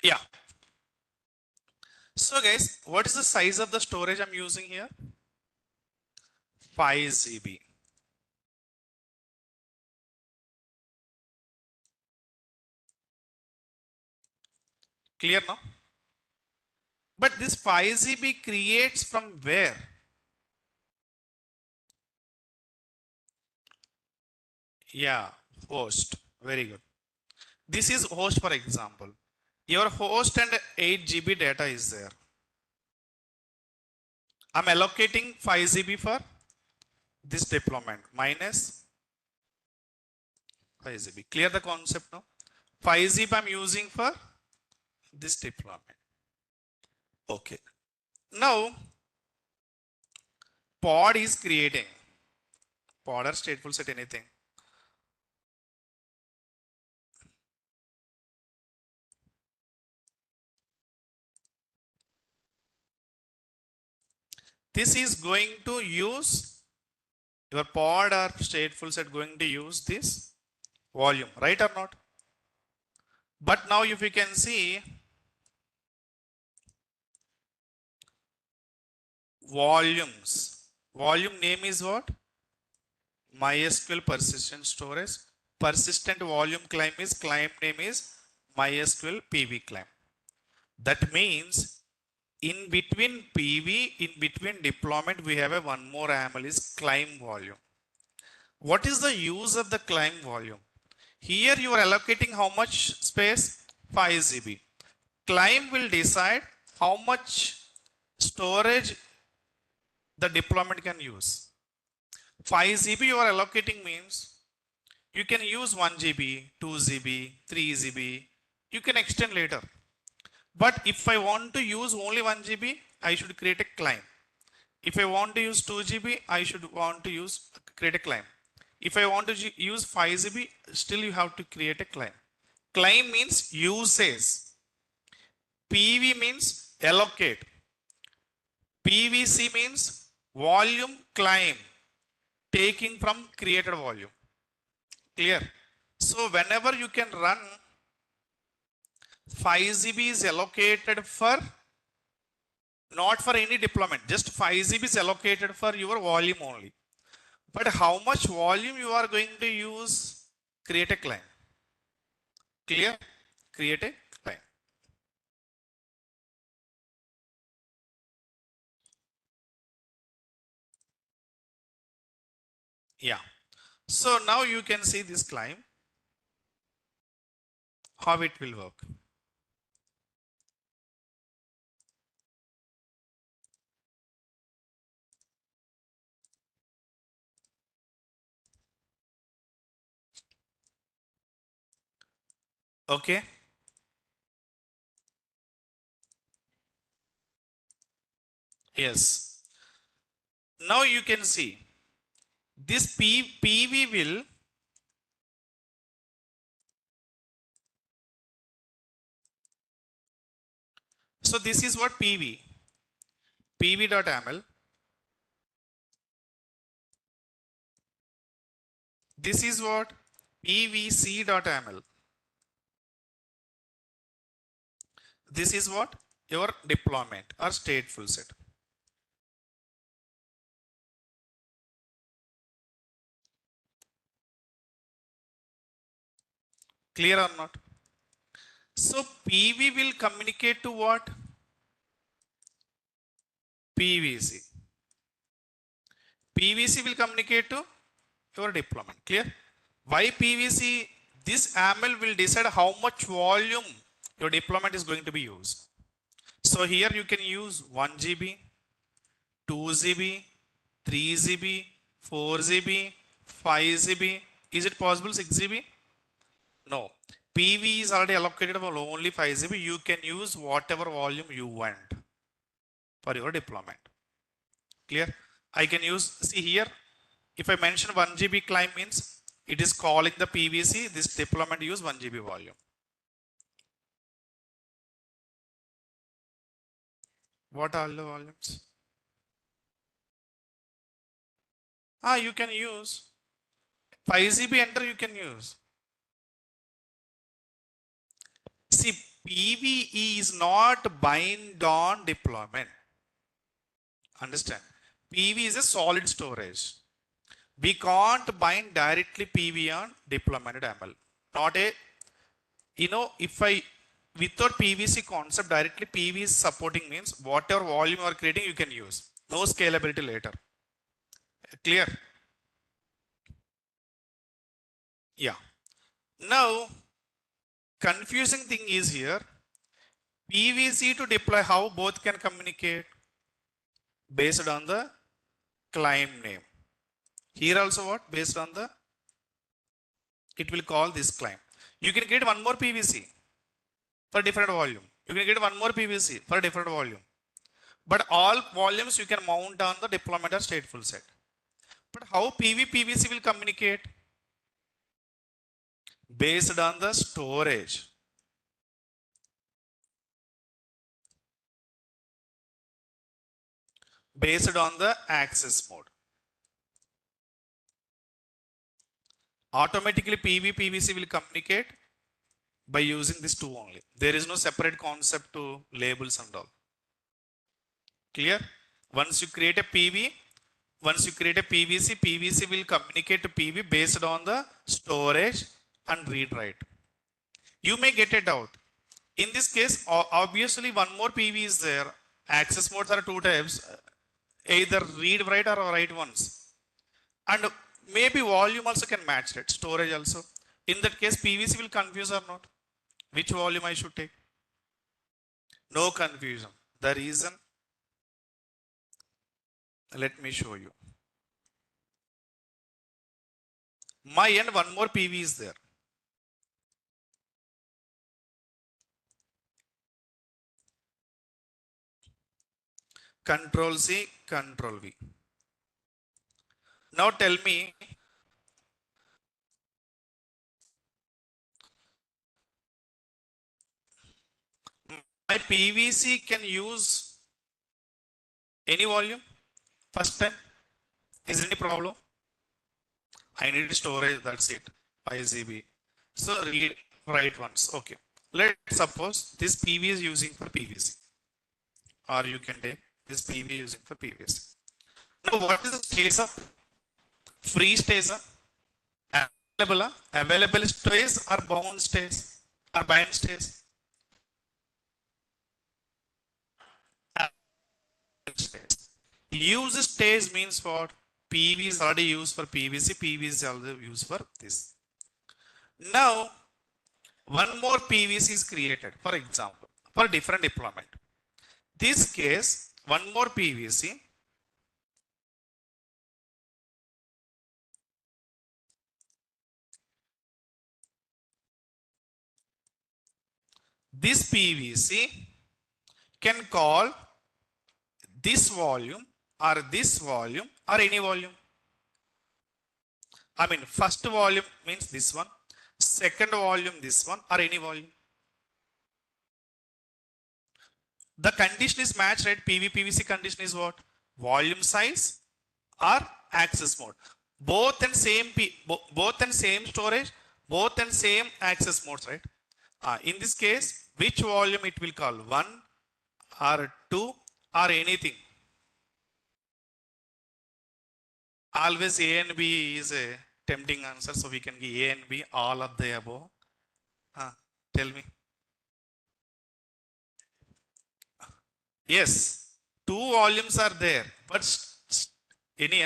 Yeah. So guys, what is the size of the storage I'm using here? 5 GB. Clear now? But this 5 GB creates from where? Yeah, host. Very good. This is host, for example. Your host and 8 GB data is there. I'm allocating 5 GB for this deployment minus 5 GB. Clear the concept now? 5 GB I'm using for this deployment. Okay. Now, pod is creating. Pod or stateful set anything. This is going to use your pod or stateful set going to use this volume, right or not? But now if you can see volumes, volume name is what? MySQL persistent storage. Persistent volume claim name is MySQL PV claim. That means in between PV, in between deployment, we have a one more AML is claim volume. What is the use of the claim volume? Here you are allocating how much space? 5 GB. Claim will decide how much storage the deployment can use. 5 GB you are allocating means you can use 1 GB, 2 GB, 3 GB. You can extend later. But if I want to use only 1 GB, I should create a claim. If I want to use 2 GB, I should want to create a claim. If I want to use 5 GB, still you have to create a claim. Claim means usage. PV means allocate. PVC means volume claim, taking from created volume. Clear? So whenever you can run 5 GB is allocated for not for any deployment, just 5 GB is allocated for your volume only. But how much volume you are going to use? Create a claim. Clear? Create a claim. Yeah. So now you can see this claim, how it will work. Okay. Yes. Now you can see this PV will so this is what pv.ml. This is what pvc.ml. This is what your deployment or stateful set. Clear or not? So PV will communicate to what? PVC. PVC will communicate to your deployment. Clear? Why PVC? This AML will decide how much volume your deployment is going to be used. So here you can use 1 GB, 2 GB, 3 GB, 4 GB, 5 GB. Is it possible 6 GB? No. PV is already allocated for only 5 GB. You can use whatever volume you want for your deployment. Clear? I can use, see here, if I mention 1 GB claim means it is calling the PVC, this deployment use 1 GB volume. What are the volumes? You can use 5 GB enter you can use. See, PVE is not bind on deployment. Understand? PV is a solid storage. We can't bind directly PV on deployment ML. Not a, if I, without PVC concept directly PV is supporting means whatever volume you are creating you can use. No scalability later. Clear? Yeah. Now, confusing thing is here, PVC to deploy, how both can communicate? based on the client name. Here also what? Based on the, it will call this client. You can get one more PVC for different volume. You can get one more PVC for different volume. But all volumes you can mount on the deployment or stateful set. But how PVC will communicate? Based on the storage. Based on the access mode. Automatically PVC will communicate by using this two only. There is no separate concept to labels and all. Clear? Once you create a PVC will communicate to PV based on the storage and read write. You may get a doubt. In this case, obviously one more PV is there. Access modes are two types, either read write or write once. And maybe volume also can match it, storage also. In that case, PVC will confuse or not? Which volume I should take? No confusion. The reason, let me show you. My end, one more PV is there. Control C, Control V. Now tell me, my PVC can use any volume first time? Is there any problem? I need storage, that's it, 5 GB. So read, write once, okay. Let's suppose this PV is using for PVC. Or you can take this PV using for PVC. Now what is the states of free states? Available states or bound states or bind states? States. Use states means what? PV is already used for PVC, PV is already used for this. Now, one more PVC is created, for example, for different deployment. This case, one more PVC. This PVC can call this volume or any volume. I mean, first volume means this one, second volume this one, or any volume. The condition is matched, right? PVC condition is what? Volume size or access mode. Both and same storage, both and same access modes, right? In this case, which volume it will call? 1 or 2 or anything. Always A and B is a tempting answer, so we can give A and B, all of the above. Tell me. Yes, two volumes are there, but any,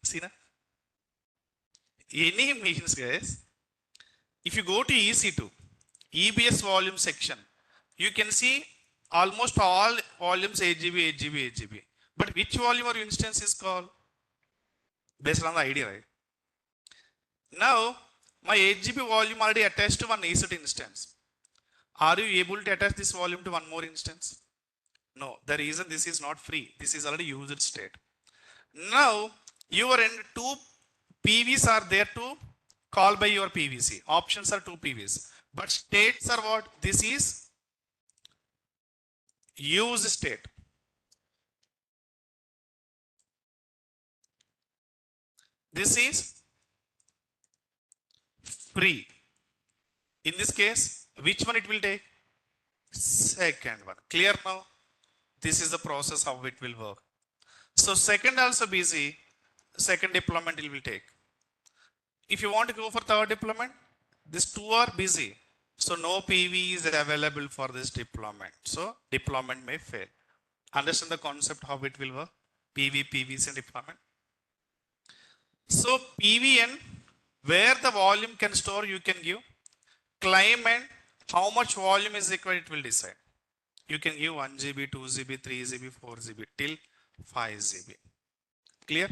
see na? Any means, guys, if you go to EC2, EBS volume section, you can see almost all volumes 8 GB. But which volume or instance is called? Based on the ID, right? Now, my 8 GB volume already attached to one EC2 instance. Are you able to attach this volume to one more instance? No, the reason this is not free. This is already used state. Now, your end two PVs are there to call by your PVC. Options are two PVs. But states are what? This is use state. This is free. In this case, which one it will take? Second one. Clear now? This is the process how it will work. So second also busy, second deployment it will take. If you want to go for third deployment, these two are busy. So no PV is available for this deployment. So deployment may fail. Understand the concept how it will work? PVC deployment. So PVN, where the volume can store, you can give. Claimant, how much volume is required, it will decide. You can give 1 GB, 2 GB, 3 GB, 4 GB till 5 GB. Clear?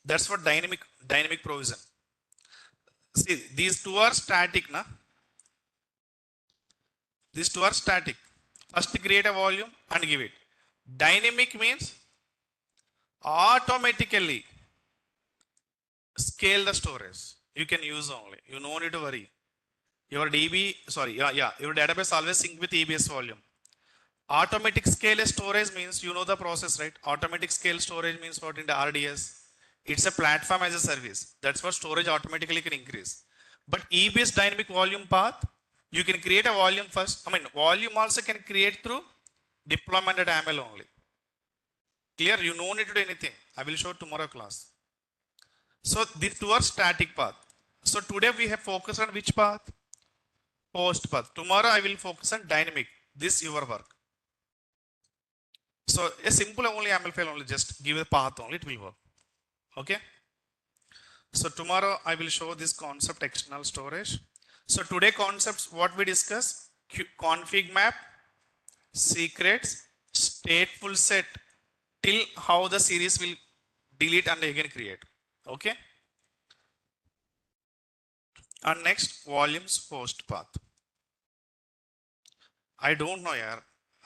That's what dynamic provision. See, these two are static, na? These two are static. First create a volume and give it. Dynamic means automatically scale the storage. You can use only. You no need to worry. Your your database always sync with EBS volume. Automatic scale storage means you know the process, right? Automatic scale storage means what in the RDS? It's a platform as a service. That's what storage automatically can increase. But EBS dynamic volume path, you can create a volume first. I mean, volume also can create through deployment at ML only. Clear? You no need to do anything. I will show tomorrow class. So these two are static path. So today we have focused on which path? Post path. Tomorrow I will focus on dynamic. This your work. So a simple only ML file only, just give a path only, it will work. Okay. So tomorrow I will show this concept external storage. So today concepts what we discuss: config map, secrets, stateful set, till how the series will delete and again create. Okay. And next volumes post path. I don't know, yeah.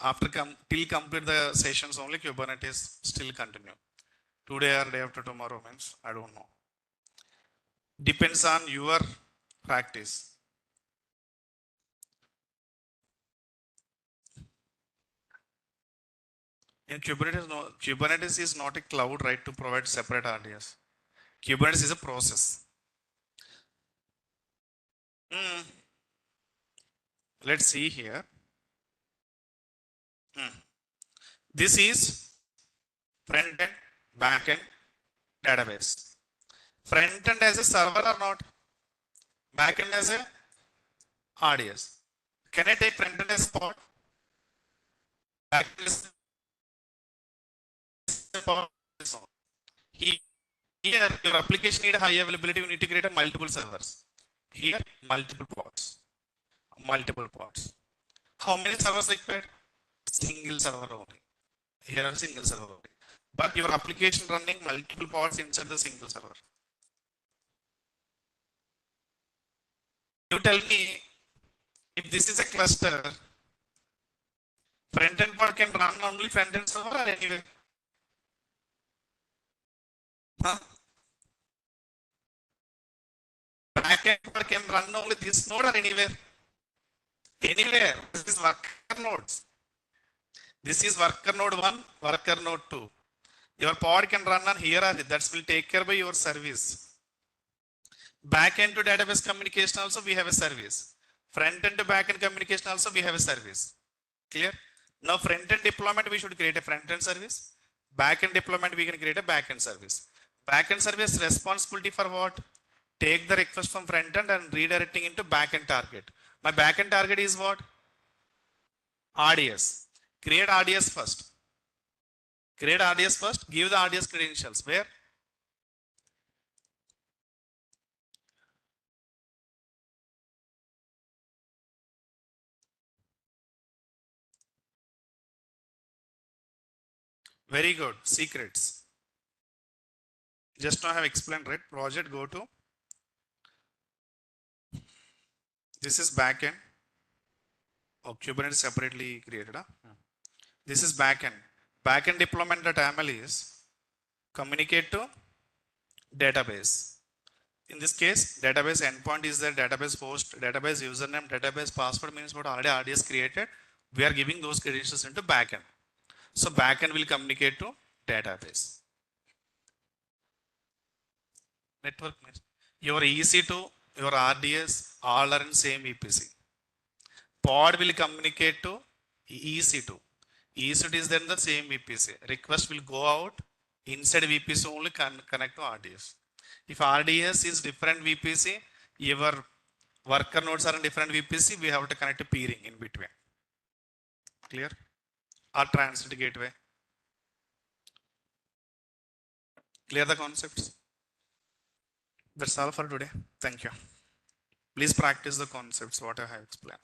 After till complete the sessions only Kubernetes still continue. Today or day after tomorrow means I don't know. Depends on your practice. In Kubernetes, no, Kubernetes is not a cloud, right, to provide separate RDS. Kubernetes is a process. Let's see here. This is front end, back end database. Front end as a server or not? Back end as a RDS. Can I take front end as pod? Back end as a pod? Here, your application need high availability. You need to create a multiple servers. Here, multiple pods. Multiple pods. How many servers required? Single server only. Here are single server only. But your application running multiple pods inside the single server. You tell me, if this is a cluster, front end pod can run only front end server or anywhere? Huh? Back end pod can run only this node or anywhere? Anywhere. This is worker nodes. This is worker node 1, worker node 2. Your pod can run on here or that will take care by your service. Back end to database communication also we have a service. Front end to back end communication also we have a service. Clear? Now front end deployment we should create a front end service. Back end deployment we can create a back end service. Back end service responsibility for what? Take the request from front end and redirecting into back end target. My back end target is what? RDS. Create RDS first. Create RDS first. Give the RDS credentials. Where? Very good. Secrets. Just now I have explained, right? Project go to. This is backend. Oh, Kubernetes separately created. Huh? This is backend. Backend deployment at ML is communicate to database. In this case, database endpoint is there, database host, database username, database password means what already RDS created. We are giving those credentials into backend. So backend will communicate to database. Network means your EC2, your RDS, all are in same VPC. Pod will communicate to EC2. EC2 is then the same VPC. Request will go out inside VPC only connect to RDS. If RDS is different VPC, your worker nodes are in different VPC, we have to connect a peering in between. Clear? Or transit gateway. Clear the concepts? That's all for today. Thank you. Please practice the concepts what I have explained.